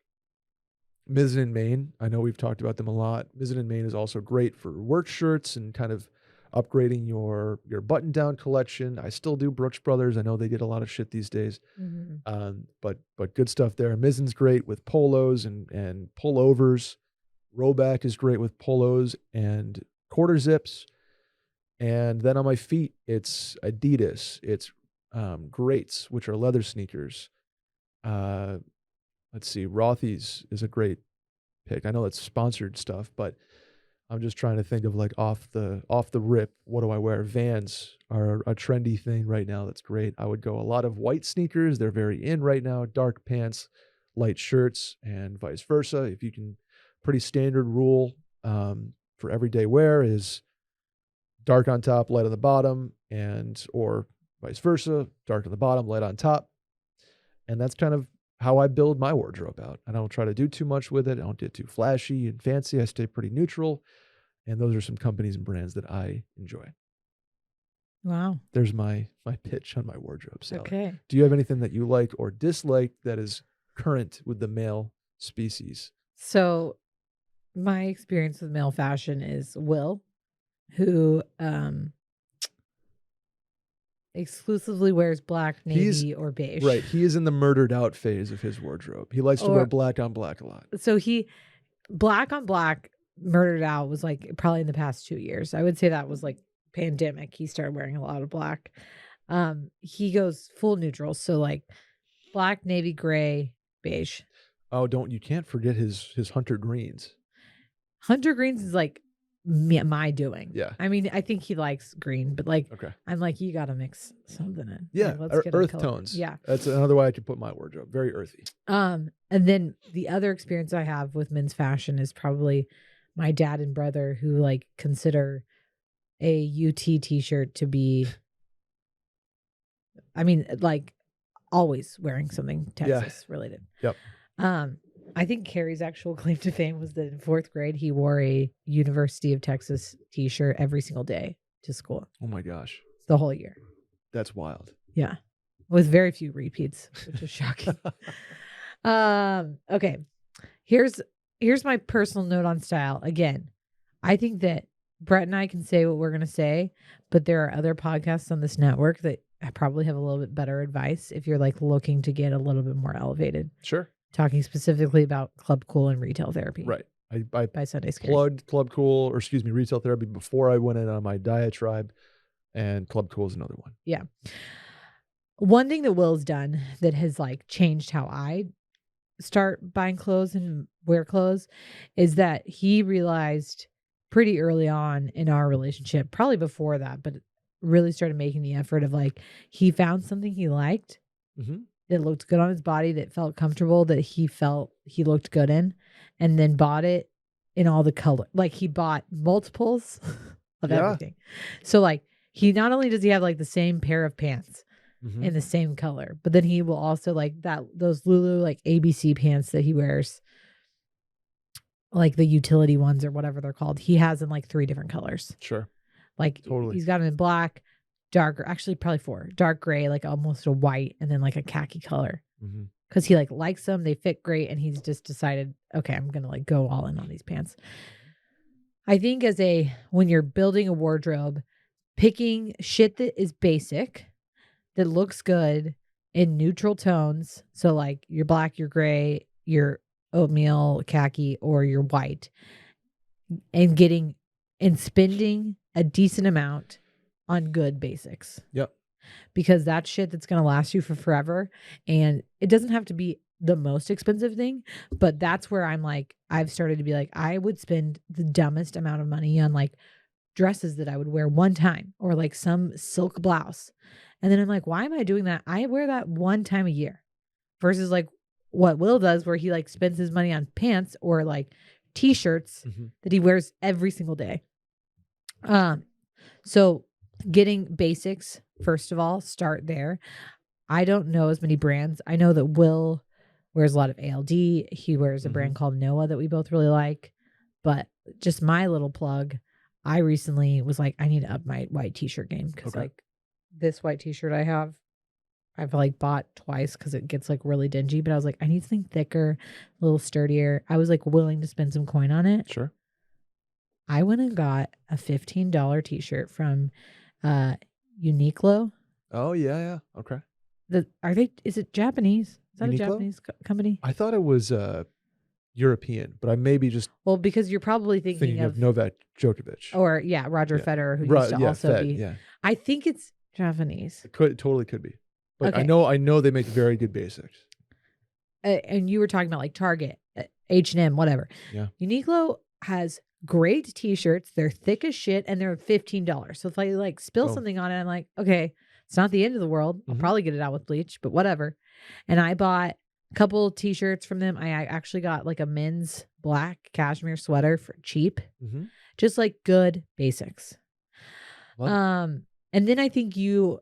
Mizzen and Main, I know we've talked about them a lot. Mizzen and Main is also great for work shirts and kind of upgrading your button-down collection. I still do Brooks Brothers. I know they get a lot of shit these days, but good stuff there. Mizzen's great with polos and pullovers. Roback is great with polos and quarter zips. And then on my feet, it's Adidas. It's Greats, which are leather sneakers. Let's see, Rothy's is a great pick. I know it's sponsored stuff, but I'm just trying to think of like off the rip, what do I wear? Vans are a trendy thing right now. That's great. I would go a lot of white sneakers. They're very in right now. Dark pants, light shirts, and vice versa. If you can, pretty standard rule for everyday wear is dark on top, light on the bottom, or vice versa, dark on the bottom, light on top. And that's kind of how I build my wardrobe out. I don't try to do too much with it. I don't get too flashy and fancy. I stay pretty neutral. And those are some companies and brands that I enjoy. Wow. There's my pitch on my wardrobe, Sally. Okay. Do you have anything that you like or dislike that is current with the male species? So my experience with male fashion is Will, who exclusively wears black, navy, or beige. Right. He is in the murdered out phase of his wardrobe. He likes to wear black on black a lot. So black on black murdered out was like probably in the past 2 years. I would say that was like pandemic. He started wearing a lot of black. He goes full neutral. So like black, navy, gray, beige. Oh, you can't forget his hunter greens. Hunter greens is like my doing. Yeah. I mean, I think he likes green, but like, okay. I'm like, you got to mix something in. Yeah. Like, let's get earth tones. Yeah. That's another way I could put my wardrobe. Very earthy. And then the other experience I have with men's fashion is probably my dad and brother, who like consider a UT t-shirt to be, I mean, like always wearing something Texas related. Yep. I think Carrie's actual claim to fame was that in 4th grade, he wore a University of Texas t-shirt every single day to school. Oh my gosh. The whole year. That's wild. Yeah. With very few repeats, which is shocking. Okay. Here's my personal note on style. Again, I think that Brett and I can say what we're going to say, but there are other podcasts on this network that probably have a little bit better advice if you're like looking to get a little bit more elevated. Sure. Talking specifically about Club Cool and retail therapy. Right. I by Sunday Scaries. Plugged Club Cool, retail therapy before I went in on my diatribe, and Club Cool is another one. Yeah. One thing that Will's done that has like changed how I start buying clothes and wear clothes is that he realized pretty early on in our relationship, probably before that, but really started making the effort of like, he found something he liked. Mm-hmm. That looked good on his body, that felt comfortable, that he felt he looked good in, and then bought it in all the color. Like he bought multiples of everything. So like he not only does he have like the same pair of pants in the same color, but then he will also like those Lulu like ABC pants that he wears, like the utility ones or whatever they're called. He has in like 3 different colors. Sure. Like totally. He's got them in black, darker, actually probably 4, dark gray, like almost a white, and then like a khaki color. Because he like likes them, they fit great, and he's just decided, okay, I'm gonna like go all in on these pants. I think when you're building a wardrobe, picking shit that is basic, that looks good in neutral tones, so like your black, your gray, your oatmeal khaki, or your white, and spending a decent amount on good basics. Yep. Because that's shit that's going to last you for forever. And it doesn't have to be the most expensive thing, but that's where I've started to be like, I would spend the dumbest amount of money on like dresses that I would wear one time, or like some silk blouse. And then I'm like, why am I doing that? I wear that one time a year versus like what Will does, where he like spends his money on pants or like t-shirts that he wears every single day. So getting basics, first of all, start there. I don't know as many brands. I know that Will wears a lot of ALD. He wears a brand called Noah that we both really like. But just my little plug, I recently was like, I need to up my white t-shirt game because like this white t-shirt I have, I've like bought twice because it gets like really dingy. But I was like, I need something thicker, a little sturdier. I was like willing to spend some coin on it. Sure. I went and got a $15 t-shirt from Uniqlo. Oh yeah. Okay. Is it Japanese? Is that Uniqlo? a Japanese company? I thought it was European, but I may be just Well, because you're probably thinking of Novak Djokovic. Or Roger Federer, who used to also be. Yeah. I think it's Japanese. It totally could be. But Okay. I know they make very good basics. And you were talking about like Target, H&M, whatever. Yeah. Uniqlo has great t-shirts. They're thick as shit and they're $15. So if I like spill something on it, I'm like, okay, it's not the end of the world. I'll probably get it out with bleach, but whatever. And I bought a couple t-shirts from them. I actually got like a men's black cashmere sweater for cheap. Just like good basics. What? And then I think you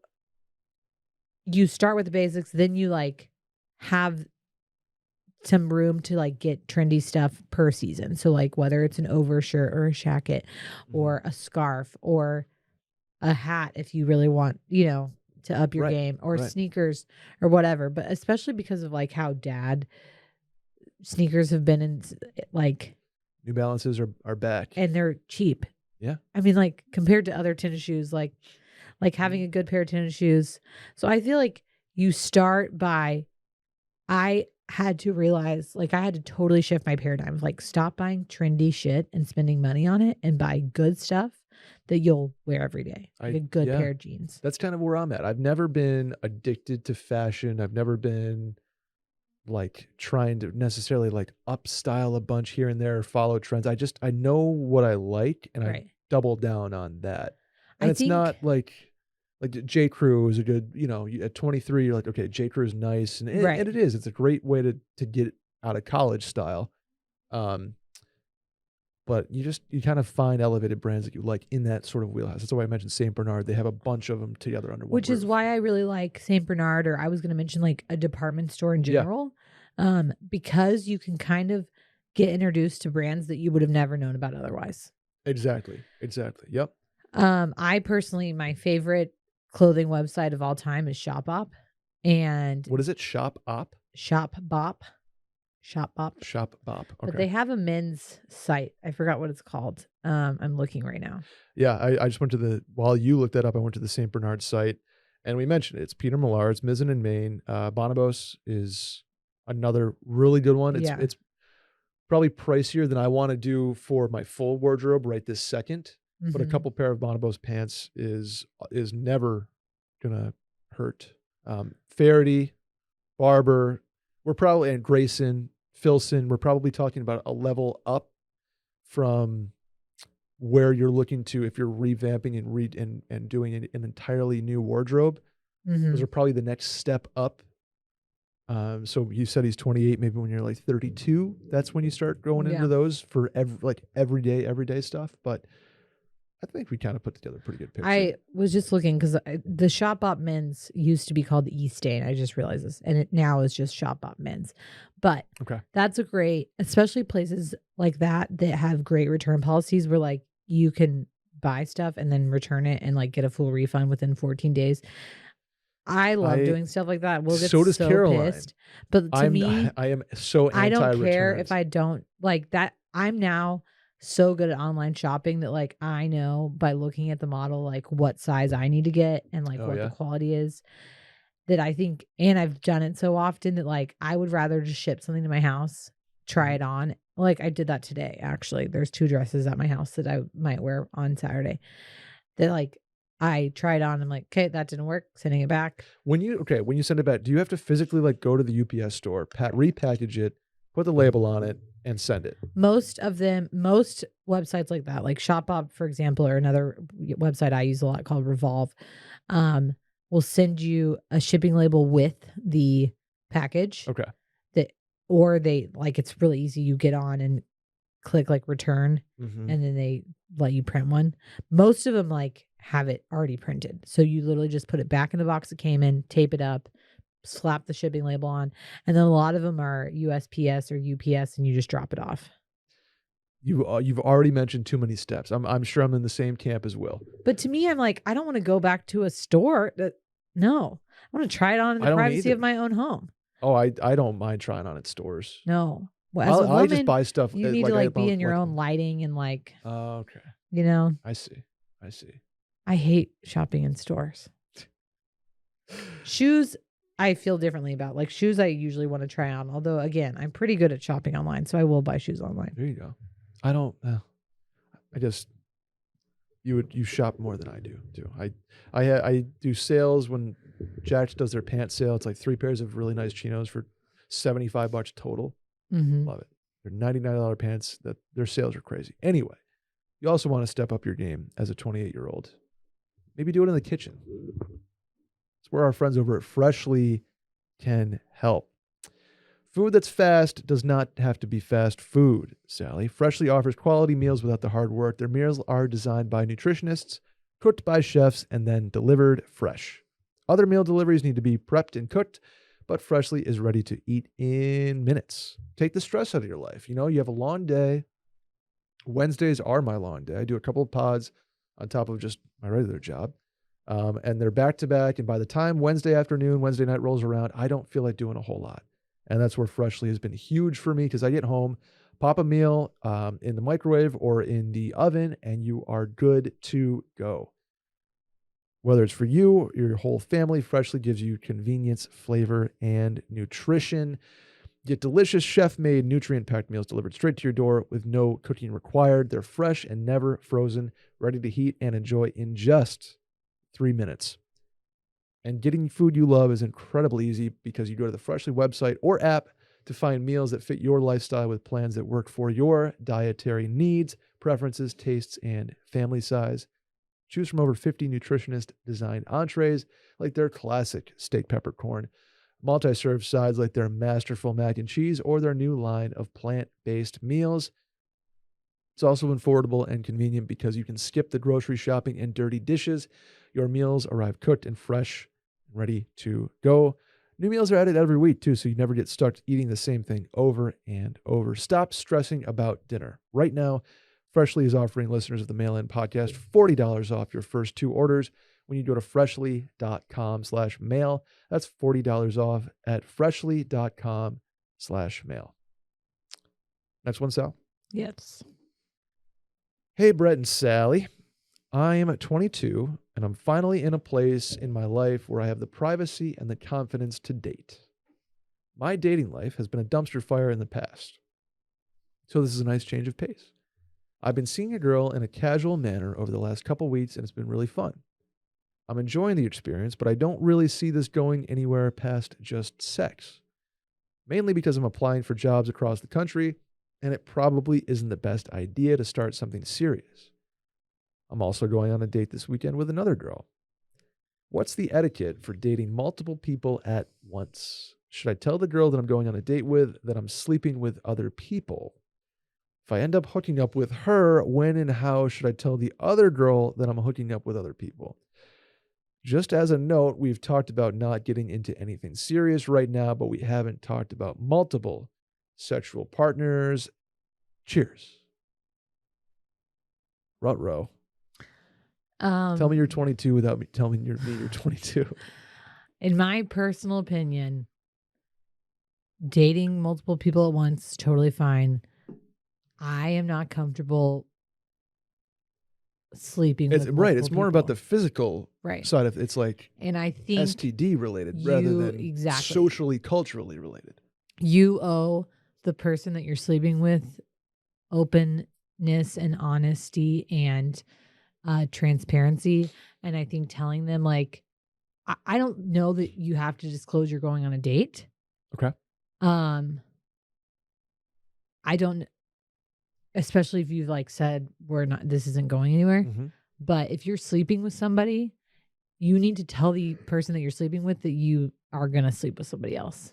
start with the basics, then you like have some room to like get trendy stuff per season. So like whether it's an overshirt or a jacket or a scarf or a hat if you really want, to up your game, or sneakers or whatever. But especially because of like how dad sneakers have been in like New Balances are back. And they're cheap. Yeah. I mean, like compared to other tennis shoes, like having a good pair of tennis shoes. So I feel like you start by, I had to realize, like I had to totally shift my paradigm. Like stop buying trendy shit and spending money on it and buy good stuff that you'll wear every day. Like a good pair of jeans. That's kind of where I'm at. I've never been addicted to fashion. I've never been like trying to necessarily like upstyle a bunch here and there or follow trends. I know what I like and I double down on that. And it's not like J. Crew is a good, at 23, you're like, okay, J. Crew is nice. And it is. It's a great way to get out of college style. But you kind of find elevated brands that you like in that sort of wheelhouse. That's why I mentioned St. Bernard. They have a bunch of them together under one Which is roof. why I really like St. Bernard, or I was going to mention like a department store in general, because you can kind of get introduced to brands that you would have never known about otherwise. Exactly. Yep. I personally, my favorite clothing website of all time is Shopbop. And what is it? Shopbop? Shopbop. Okay. But they have a men's site. I forgot what it's called. I'm looking right now. Yeah, I just went to while you looked that up, I went to the St. Bernard site and we mentioned it. It's Peter Millar's, Mizzen and Main. Bonobos is another really good one. It's probably pricier than I want to do for my full wardrobe right this second. But a couple pair of Bonobos pants is never gonna hurt. Faraday, Barber, and Grayson, Filson, we're probably talking about a level up from where you're looking to if you're revamping and doing an entirely new wardrobe. Those are probably the next step up. So you said he's 28, maybe when you're like 32, that's when you start going into those for everyday stuff. But I think we kind of put together a pretty good picture. I was just looking because the Shopbop Men's used to be called E-Stain. I just realized this. And it now is just Shopbop Men's. But that's a great, especially places like that have great return policies where like you can buy stuff and then return it and like get a full refund within 14 days. I love doing stuff like that. We'll get so pissed. But to me, I am so I don't care if I don't like that. I'm now so good at online shopping that like I know by looking at the model like what size I need to get and like what the quality is, that I think, and I've done it so often that like I would rather just ship something to my house, try it on. Like I did that today actually. There's 2 dresses at my house that I might wear on Saturday that like I tried on. I'm like, okay, that didn't work. Sending it back. When you send it back, do you have to physically like go to the UPS store, repackage it, put the label on it, and send it? Most websites like that, like Shopbop, for example, or another website I use a lot called Revolve, will send you a shipping label with the package. Okay. Or they like, it's really easy. You get on and click like return, and then they let you print one. Most of them like have it already printed. So you literally just put it back in the box it came in, tape it up, slap the shipping label on, and then a lot of them are USPS or UPS and you just drop it off. You've already mentioned too many steps. I'm sure I'm in the same camp as Will. But to me, I'm like, I don't want to go back to a store. No, I want to try it on in I the don't privacy of either. my own home. Oh, I don't mind trying on at stores. No. Well, as a I just woman, buy stuff. you need Like to I like be in your like. own lighting and like, Oh, okay. you know, I see. I hate shopping in stores. Shoes, I feel differently about. Like shoes, I usually want to try on. Although, again, I'm pretty good at shopping online, so I will buy shoes online. There you go. I don't. I just you shop more than I do too. I do sales when Jax does their pants sale. It's like 3 pairs of really nice chinos for $75 total. Mm-hmm. Love it. They're $99 pants. That their sales are crazy. Anyway, you also want to step up your game as a 28-year-old. Maybe do it in the kitchen. It's where our friends over at Freshly can help. Food that's fast does not have to be fast food, Sally. Freshly offers quality meals without the hard work. Their meals are designed by nutritionists, cooked by chefs, and then delivered fresh. Other meal deliveries need to be prepped and cooked, but Freshly is ready to eat in minutes. Take the stress out of your life. You know, you have a long day. Wednesdays are my long day. I do a couple of pods on top of just my regular job. And they're back to back. And by the time Wednesday night rolls around, I don't feel like doing a whole lot. And that's where Freshly has been huge for me because I get home, pop a meal in the microwave or in the oven, and you are good to go. Whether it's for you or your whole family, Freshly gives you convenience, flavor, and nutrition. Get delicious chef-made, nutrient-packed meals delivered straight to your door with no cooking required. They're fresh and never frozen, ready to heat and enjoy in just 3 minutes. And getting food you love is incredibly easy because you go to the Freshly website or app to find meals that fit your lifestyle with plans that work for your dietary needs, preferences, tastes, and family size. Choose from over 50 nutritionist-designed entrees like their classic steak peppercorn, multi-serve sides like their masterful mac and cheese, or their new line of plant-based meals. It's also affordable and convenient because you can skip the grocery shopping and dirty dishes. Your meals arrive cooked and fresh, ready to go. New meals are added every week too, so you never get stuck eating the same thing over and over. Stop stressing about dinner. Right now, Freshly is offering listeners of the Mail In Podcast $40 off your first 2 orders when you go to freshly.com/mail. That's $40 off at freshly.com/mail. Next one, Sal. Yes. Hey, Brett and Sally. I am 22, and I'm finally in a place in my life where I have the privacy and the confidence to date. My dating life has been a dumpster fire in the past, so this is a nice change of pace. I've been seeing a girl in a casual manner over the last couple weeks, and it's been really fun. I'm enjoying the experience, but I don't really see this going anywhere past just sex. Mainly because I'm applying for jobs across the country, and it probably isn't the best idea to start something serious. I'm also going on a date this weekend with another girl. What's the etiquette for dating multiple people at once? Should I tell the girl that I'm going on a date with that I'm sleeping with other people? If I end up hooking up with her, when and how should I tell the other girl that I'm hooking up with other people? Just as a note, we've talked about not getting into anything serious right now, but we haven't talked about multiple sexual partners. Cheers. Ruh-roh. Tell me you're 22 without me telling me you're 22. In my personal opinion, dating multiple people at once is totally fine. I am not comfortable sleeping with multiple It's more about the physical side of it. It's like, and I think STD related rather than socially, culturally related. You owe the person that you're sleeping with openness and honesty and transparency. And I think telling them, like, I don't know that you have to disclose you're going on a date. Okay. I don't, especially if you've like said, this isn't going anywhere. Mm-hmm. But if you're sleeping with somebody, you need to tell the person that you're sleeping with that you are going to sleep with somebody else.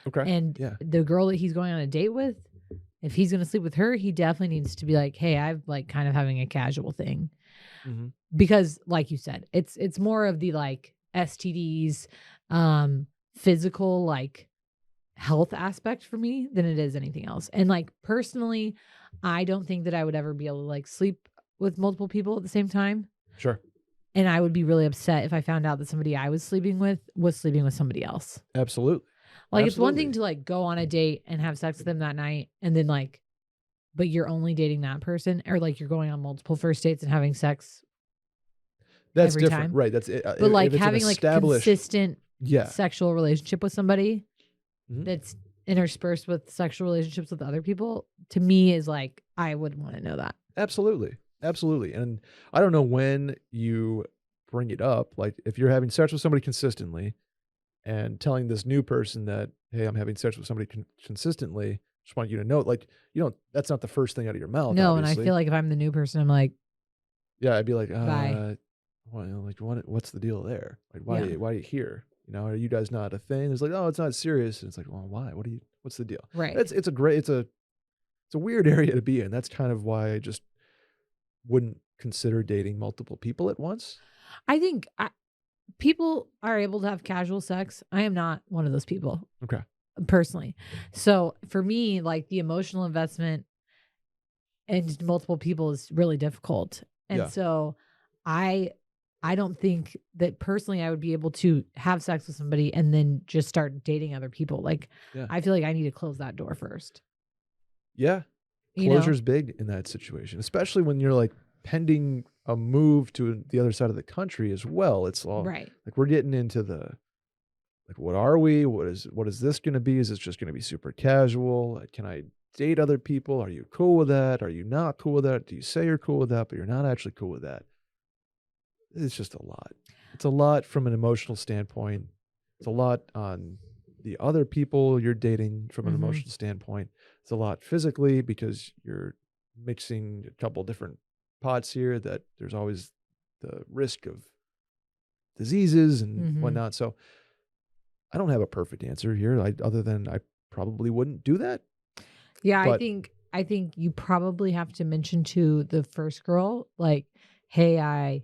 Okay. And the girl that he's going on a date with, if he's going to sleep with her, he definitely needs to be like, hey, I've like kind of having a casual thing. Mm-hmm. Because like you said, it's more of the like STDs, physical like health aspect for me than it is anything else. And like personally, I don't think that I would ever be able to like sleep with multiple people at the same time. Sure. And I would be really upset if I found out that somebody I was sleeping with somebody else. Absolutely. Like it's one thing to like go on a date and have sex with them that night and then like, but you're only dating that person, or like you're going on multiple first dates and having sex. That's every different, time. right? That's it. But like having like consistent yeah. sexual relationship with somebody that's interspersed with sexual relationships with other people, to me is like, I would want to know that. Absolutely. Absolutely. And I don't know when you bring it up, like if you're having sex with somebody consistently and telling this new person that, hey, I'm having sex with somebody consistently, just want you to know, like, that's not the first thing out of your mouth. No, obviously. and I feel like if I'm the new person, I'm like, yeah, I'd be like, bye. What's the deal there? Like, why are you here? Are you guys not a thing? It's like, oh, it's not serious. And it's like, well, why? What's the deal? Right. It's a weird area to be in. That's kind of why I just wouldn't consider dating multiple people at once. I think people are able to have casual sex. I am not one of those people. Okay. Personally. So for me, like the emotional investment and multiple people is really difficult. And so I don't think that personally I would be able to have sex with somebody and then just start dating other people. Like I feel like I need to close that door first. Yeah. Closure's big in that situation, especially when you're like pending a move to the other side of the country as well. It's all right. Like we're getting into the, like, what are we? What is this going to be? Is this just going to be super casual? Can I date other people? Are you cool with that? Are you not cool with that? Do you say you're cool with that, but you're not actually cool with that? It's just a lot. It's a lot from an emotional standpoint. It's a lot on the other people you're dating from an emotional standpoint. It's a lot physically because you're mixing a couple different pots here, that there's always the risk of diseases and whatnot. So I don't have a perfect answer here, other than I probably wouldn't do that. Yeah, I think you probably have to mention to the first girl, like, hey, I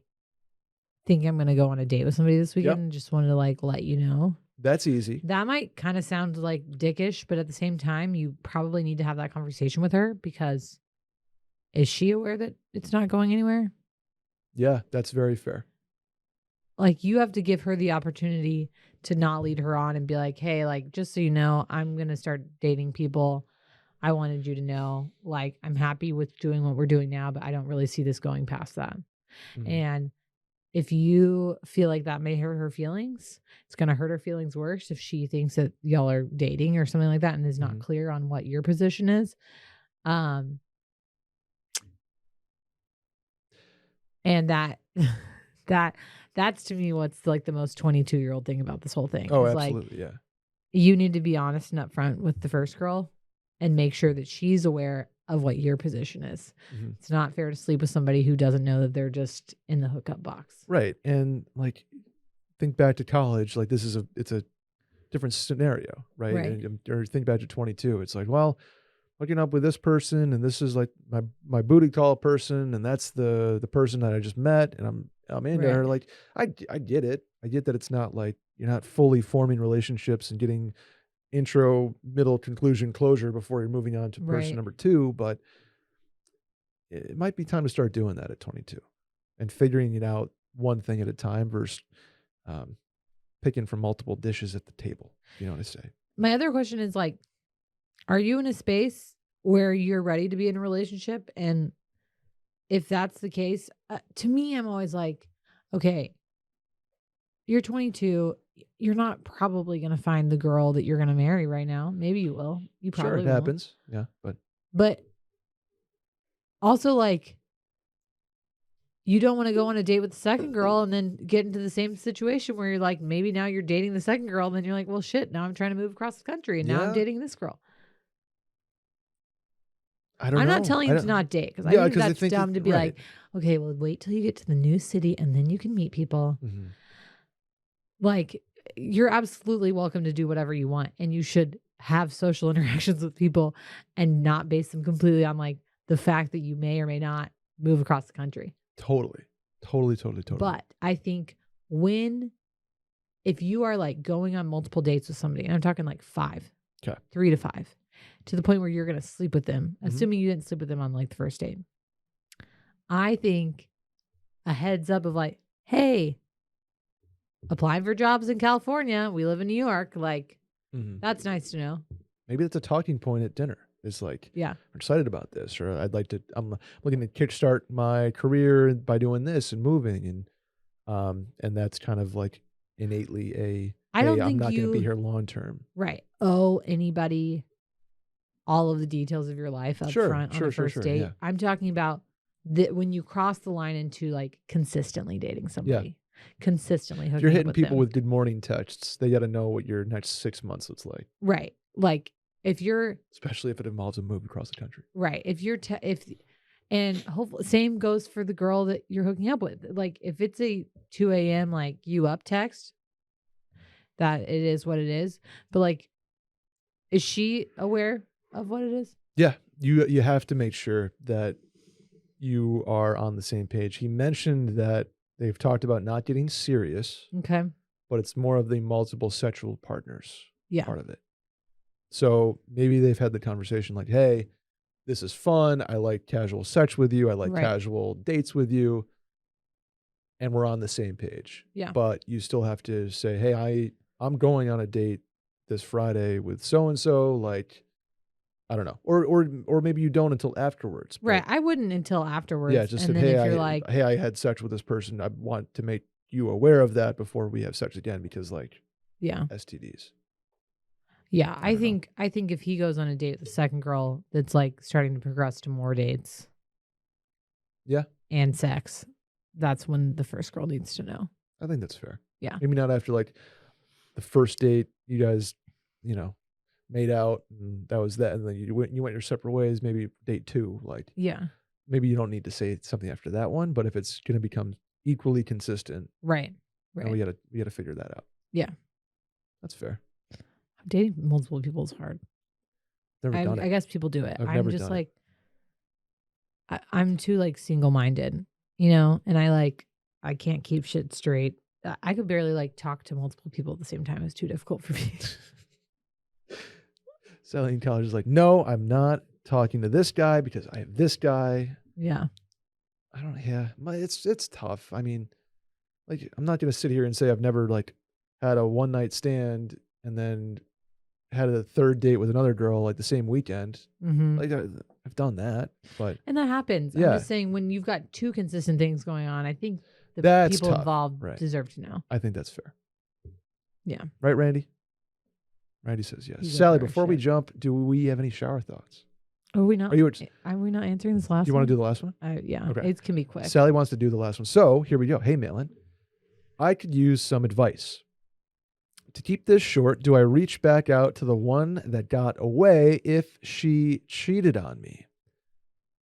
think I'm going to go on a date with somebody this weekend and just wanted to like let you know. That's easy. That might kind of sound like dickish, but at the same time, you probably need to have that conversation with her, because is she aware that it's not going anywhere? Yeah, that's very fair. Like you have to give her the opportunity to not lead her on and be like, hey, like, just so you know, I'm going to start dating people. I wanted you to know, like, I'm happy with doing what we're doing now, but I don't really see this going past that. And if you feel like that may hurt her feelings, it's going to hurt her feelings worse if she thinks that y'all are dating or something like that and is not clear on what your position is. And that's to me what's like the most 22-year-old thing about this whole thing. Oh, is absolutely. Like, you need to be honest and upfront with the first girl and make sure that she's aware of what your position is. It's not fair to sleep with somebody who doesn't know that they're just in the hookup box. Right. And like, think back to college, like it's a different scenario, right? Or think back to 22. It's like, well, hooking up with this person, and this is like my booty call person, and that's the person that I just met, and I'm into her. Like, I get it. I get that it's not like you're not fully forming relationships and getting intro, middle, conclusion, closure before you're moving on to person number 2, but it might be time to start doing that at 22 and figuring it out one thing at a time versus picking from multiple dishes at the table. You know what I say? My other question is like, are you in a space where you're ready to be in a relationship? And if that's the case, to me, I'm always like, okay, you're 22. You're not probably going to find the girl that you're going to marry right now. Maybe you will. You probably will. Sure, it happens. Yeah, but also, like, you don't want to go on a date with the second girl and then get into the same situation where you're like, maybe now you're dating the second girl, and then you're like, well, shit, now I'm trying to move across the country, and now I'm dating this girl. I'm not telling you to not date, because I think that's dumb to be like, okay, well, wait till you get to the new city and then you can meet people. Like, you're absolutely welcome to do whatever you want, and you should have social interactions with people and not base them completely on like the fact that you may or may not move across the country. Totally. But I think if you are like going on multiple dates with somebody, and I'm talking like 5, 3 to 5, to the point where you're going to sleep with them, assuming you didn't sleep with them on like the first date. I think a heads up of like, hey, applying for jobs in California. We live in New York. Like, that's nice to know. Maybe that's a talking point at dinner. It's like, yeah, I'm excited about this, or I'm looking to kickstart my career by doing this and moving, and that's kind of like innately I don't I'm think not going to you be here long term. right owe anybody all of the details of your life up front on the first date. Yeah. I'm talking about when you cross the line into like consistently dating somebody, consistently hooking If you're hitting up with people them. with good morning texts, they got to know what your next 6 months looks like. Right. Like if you're, especially if it involves a move across the country. Right. If you're, and hopefully same goes for the girl that you're hooking up with. Like if it's a 2 a.m. like you up text, that it is what it is. But like, is she aware of what it is? Yeah. You have to make sure that you are on the same page. He mentioned that they've talked about not getting serious. Okay. But it's more of the multiple sexual partners part of it. So maybe they've had the conversation like, hey, this is fun. I like casual sex with you. I like casual dates with you. And we're on the same page. Yeah. But you still have to say, hey, I'm going on a date this Friday with so-and-so. Like, I don't know. Or maybe you don't until afterwards. Right. I wouldn't until afterwards. Yeah, just and said, then if you're like, hey, I had sex with this person. I want to make you aware of that before we have sex again because like STDs. Yeah, I think if he goes on a date with the second girl that's like starting to progress to more dates. Yeah. And sex, that's when the first girl needs to know. I think that's fair. Yeah. Maybe not after like the first date, you guys, made out and that was that, and then you went your separate ways. Maybe date 2, like maybe you don't need to say something after that one, but if it's going to become equally consistent, right, we gotta figure that out. Yeah, that's fair. Dating multiple people is hard. Never done it. I guess people do it. I'm just like, I'm too like single-minded, and I can't keep shit straight. I could barely like talk to multiple people at the same time. It's too difficult for me. Sally in college is like, no, I'm not talking to this guy because I have this guy. Yeah. It's tough. I mean, like, I'm not going to sit here and say I've never like had a one night stand and then had a third date with another girl like the same weekend. Like I've done that, and that happens. I'm just saying when you've got 2 consistent things going on, I think the people tough. involved deserve to know. I think that's fair. Yeah. Right, Randy? Randy says yes. Sally, before we jump, do we have any shower thoughts? Are we not? Are we not answering this last one? Do you want to do the last one? Yeah. Okay. It can be quick. Sally wants to do the last one. So here we go. Hey, Malin. I could use some advice. To keep this short, do I reach back out to the one that got away if she cheated on me?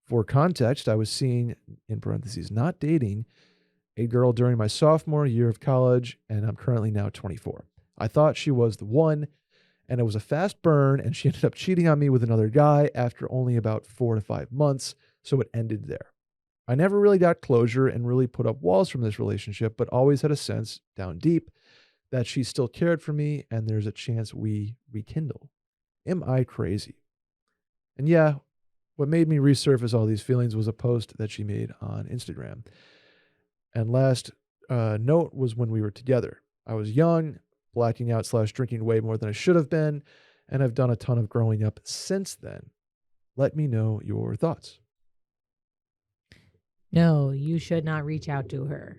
For context, I was seeing, in parentheses, not dating, a girl during my sophomore year of college, and I'm currently now 24. I thought she was the one, and it was a fast burn, and she ended up cheating on me with another guy after only about 4 to 5 months, so it ended there. I never really got closure and really put up walls from this relationship, but always had a sense down deep that she still cared for me and there's a chance we rekindle. Am I crazy? And yeah, what made me resurface all these feelings was a post that she made on Instagram. And last note was when we were together. I was young, blacking out / drinking way more than I should have been, and I've done a ton of growing up since then. Let me know your thoughts. No, you should not reach out to her.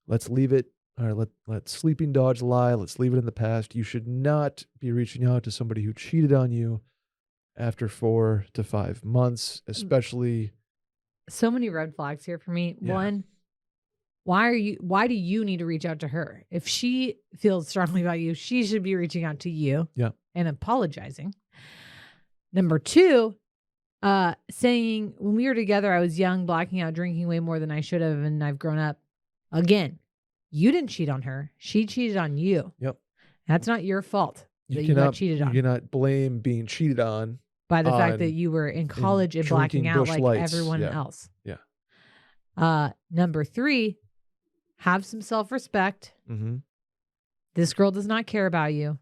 Let's leave it. All right, let sleeping dogs lie. Let's leave it in the past. You should not be reaching out to somebody who cheated on you after 4 to 5 months, especially. So many red flags here for me. Yeah. One, why do you need to reach out to her? If she feels strongly about you, she should be reaching out to you and apologizing. Number 2, saying when we were together, I was young, blacking out, drinking way more than I should have, and I've grown up. Again, you didn't cheat on her. She cheated on you. Yep. That's not your fault that you got cheated on. You cannot blame being cheated on by the fact that you were in college and blacking out like everyone else. Yeah. Number 3, have some self-respect. Mm-hmm. This girl does not care about you.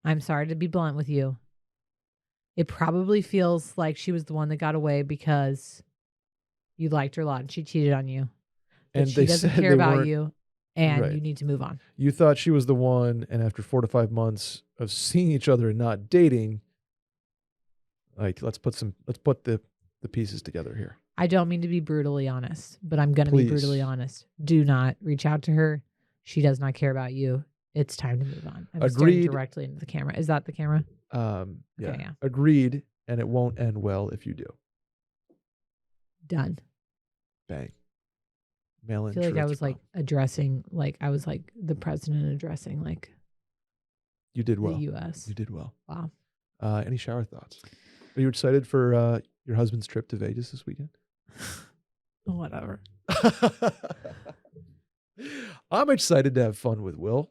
I'm sorry to be blunt with you. it probably feels like she was the one that got away because you liked her a lot and she cheated on you. But And she they doesn't said care they about weren't- you and Right. you need to move on. You thought she was the one, and after 4 to 5 months of seeing each other and not dating, like let's put the pieces together here. I don't mean to be brutally honest, but I'm going to be brutally Please. honest. Do not reach out to her. She does not care about you. It's time to move on. I'm staring Agreed. directly into the camera. Is that the camera? Yeah. Okay, yeah. Agreed, and it won't end well if you do. Done. Bang. Mail-in I feel like I truth was bomb. like addressing, like I was like the president addressing like You did the well. U.S. You did well. Wow. Any shower thoughts? Are you excited for your husband's trip to Vegas this weekend? Whatever. I'm excited to have fun with Will.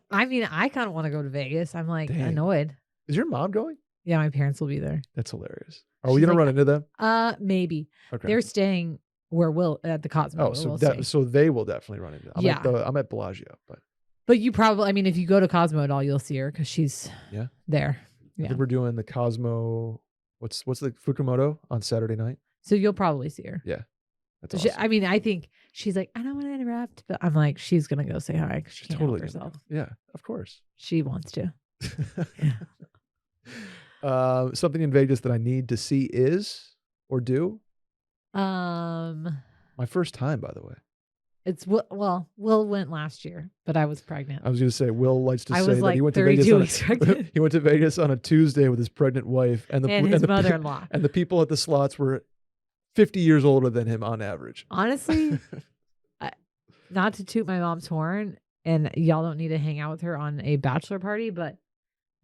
I mean, I kind of want to go to Vegas. I'm like Dang. annoyed. Is your mom going? Yeah, my parents will be there. That's hilarious. Are we She's gonna like, run into them? Maybe. Okay. They're staying where Will at the Cosmo. Oh, where so we'll stay. so they will definitely run into them. Yeah. I'm at Bellagio, But you probably, I mean, if you go to Cosmo at all, you'll see her because she's there. I Yeah. think we're doing the Cosmo. What's the Fukumoto on Saturday night? So you'll probably see her. Yeah. That's awesome. I mean, I think she's like, I don't want to interrupt, but I'm like, she's going to go say hi because she can't totally help herself. Yeah, of course. She wants to. Something in Vegas that I need to see is or do. My first time, by the way. It's well, Will went last year, but I was pregnant. I was going to say, Will likes to I say was that like he went to 32 Vegas. weeks pregnant. He went to Vegas on a Tuesday with his pregnant wife and his mother-in-law. And the people at the slots were 50 years older than him on average. Honestly, not to toot my mom's horn, and y'all don't need to hang out with her on a bachelor party, but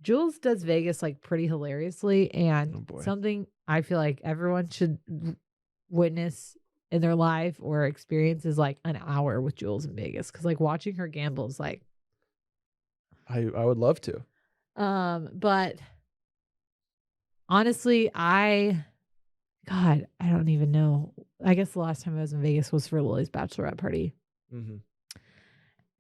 Jules does Vegas like pretty hilariously, and something I feel like everyone should witness in their life or experience is like an hour with Jules in Vegas, because like watching her gamble is like I would love to. But honestly, I don't even know. I guess the last time I was in Vegas was for Lily's bachelorette party. Mm-hmm.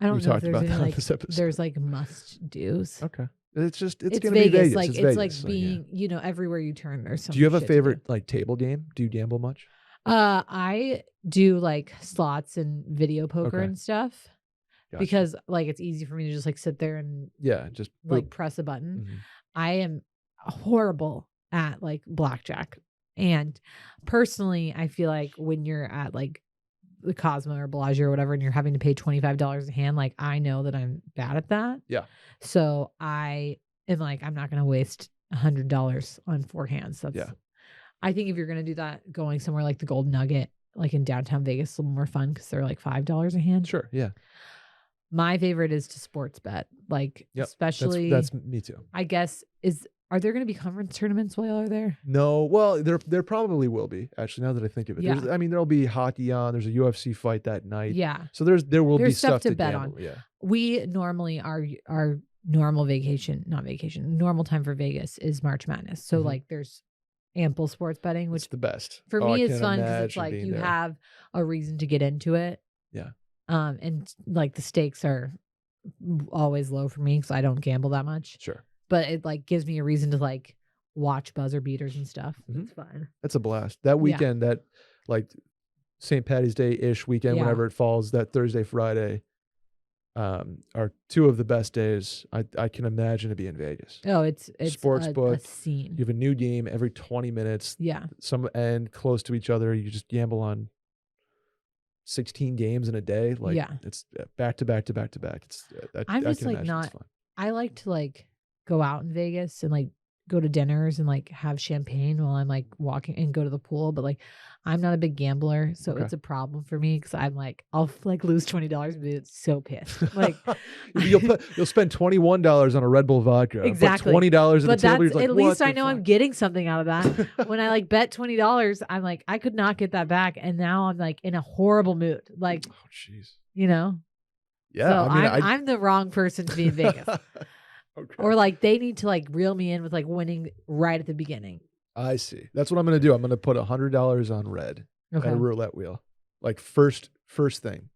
I don't know if there's any like this episode. there's like must do's. Okay. It's gonna Vegas. be Vegas. Like it's Vegas, Vegas, like being, everywhere you turn there's something. Do you have a favorite like table game? Do you gamble much? I do like slots and video poker and stuff. Gotcha. Because like it's easy for me to just like sit there and just like press a button. Mm-hmm. I am horrible at like blackjack. And personally, I feel like when you're at like the Cosmo or Bellagio or whatever, and you're having to pay $25 a hand, like I know that I'm bad at that. Yeah. So I am like, I'm not going to waste $100 on 4 hands. That's, I think if you're going to do that, going somewhere like the Gold Nugget, like in downtown Vegas, is a little more fun because they're like $5 a hand. Sure. Yeah. My favorite is to sports bet, like especially. That's me too. I guess are there going to be conference tournaments while y'all are there? No. Well, there probably will be. Actually, now that I think of it, Yeah. there'll be hockey on. There's a UFC fight that night. Yeah. So there will be stuff to bet gamble. on. Yeah. We normally our normal normal time for Vegas is March Madness. So like there's ample sports betting, which it's the best. For me is fun because it's like you have a reason to get into it. Yeah. And like the stakes are always low for me because I don't gamble that much. Sure. But it like gives me a reason to like watch buzzer beaters and stuff. Mm-hmm. It's fun. That's a blast. That weekend, that like St. Patty's Day-ish weekend, whenever it falls, that Thursday, Friday, are two of the best days I can imagine to be in Vegas. Oh, it's Sportsbook. a scene. You have a new game every 20 minutes. Yeah. Some end close to each other. You just gamble on 16 games in a day. Like it's back to back to back to back. It's I'm just like not. I like to like go out in Vegas and like go to dinners and like have champagne while I'm like walking and go to the pool. But like I'm not a big gambler, so it's a problem for me because I'm like I'll like lose $20 and be so pissed. Like you'll spend $21 on a Red Bull vodka. Exactly. But $20 at the table. You're like, at least I know I'm getting something out of that. When I like bet $20, I'm like I could not get that back, and now I'm like in a horrible mood. Like, oh jeez, Yeah. So I mean, I'm the wrong person to be in Vegas. Okay. Or like they need to like reel me in with like winning right at the beginning. I see. That's what I'm going to do. I'm going to put $100 on red at a roulette wheel. Like first thing.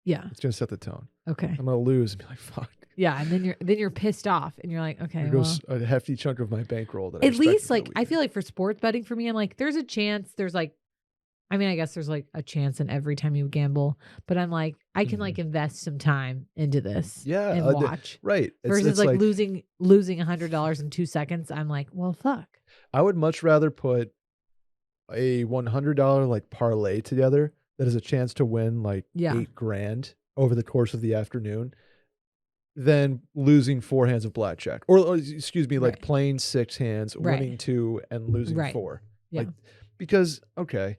Yeah. It's going to set the tone. Okay. I'm going to lose and be like, fuck. Yeah, and then you're pissed off, and you're like, okay, There well, goes a hefty chunk of my bankroll that I at expected least for the like I feel weekend. like for sports betting for me, I'm like, there's a chance. There's like, I mean, I guess there's like a chance in every time you gamble, but I'm like, I can like invest some time into this Yeah, and watch right. versus It's like like losing $100 in 2 seconds. I'm like, well, fuck. I would much rather put a $100 like parlay together that has a chance to win like Yeah. $8,000 over the course of the afternoon than losing 4 hands of blackjack, or excuse me, like Right. playing 6 hands, Right. winning 2 and losing Right. 4. Yeah. Like, because okay,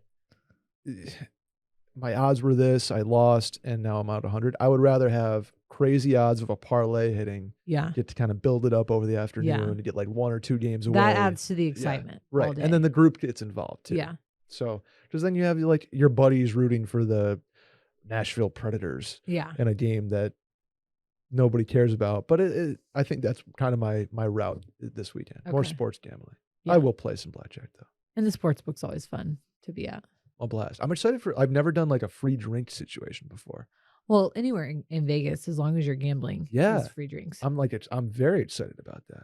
my odds were this, I lost, and now I'm out 100. I would rather have crazy odds of a parlay hitting, Yeah. get to kind of build it up over the afternoon and get like 1 or 2 games away. That adds to the Yeah, excitement. right. All day. And then the group gets involved too. Yeah. So, because then you have like your buddies rooting for the Nashville Predators Yeah. in a game that nobody cares about. But I think that's kind of my route this weekend. More Okay. sports gambling. Yeah. I will play some blackjack though. And the sports book's always fun to be at. A blast. I'm excited I've never done like a free drink situation before. Well, anywhere in Vegas, as long as you're gambling, Yeah. there's free drinks. I'm very excited about that.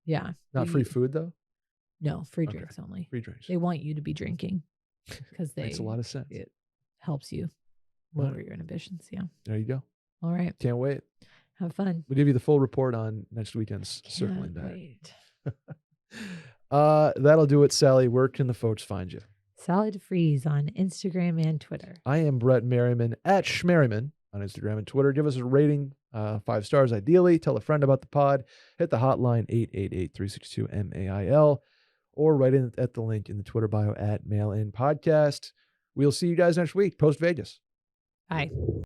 Yeah. Not free food though. No, free Okay. drinks only. Free drinks. They want you to be drinking because Makes a lot of sense. it helps you Wow. lower your inhibitions. Yeah. There you go. All right. Can't wait. Have fun. We'll give you the full report on next weekend's circling Can't back. wait. That'll do it, Sally. Where can the folks find you? Sally deFries on Instagram and Twitter. I am Brett Merriman at Schmerriman on Instagram and Twitter. Give us a rating, 5 stars ideally. Tell a friend about the pod. Hit the hotline 888-362-MAIL or write in at the link in the Twitter bio at Mail In Podcast. We'll see you guys next week. Post Vegas. Bye.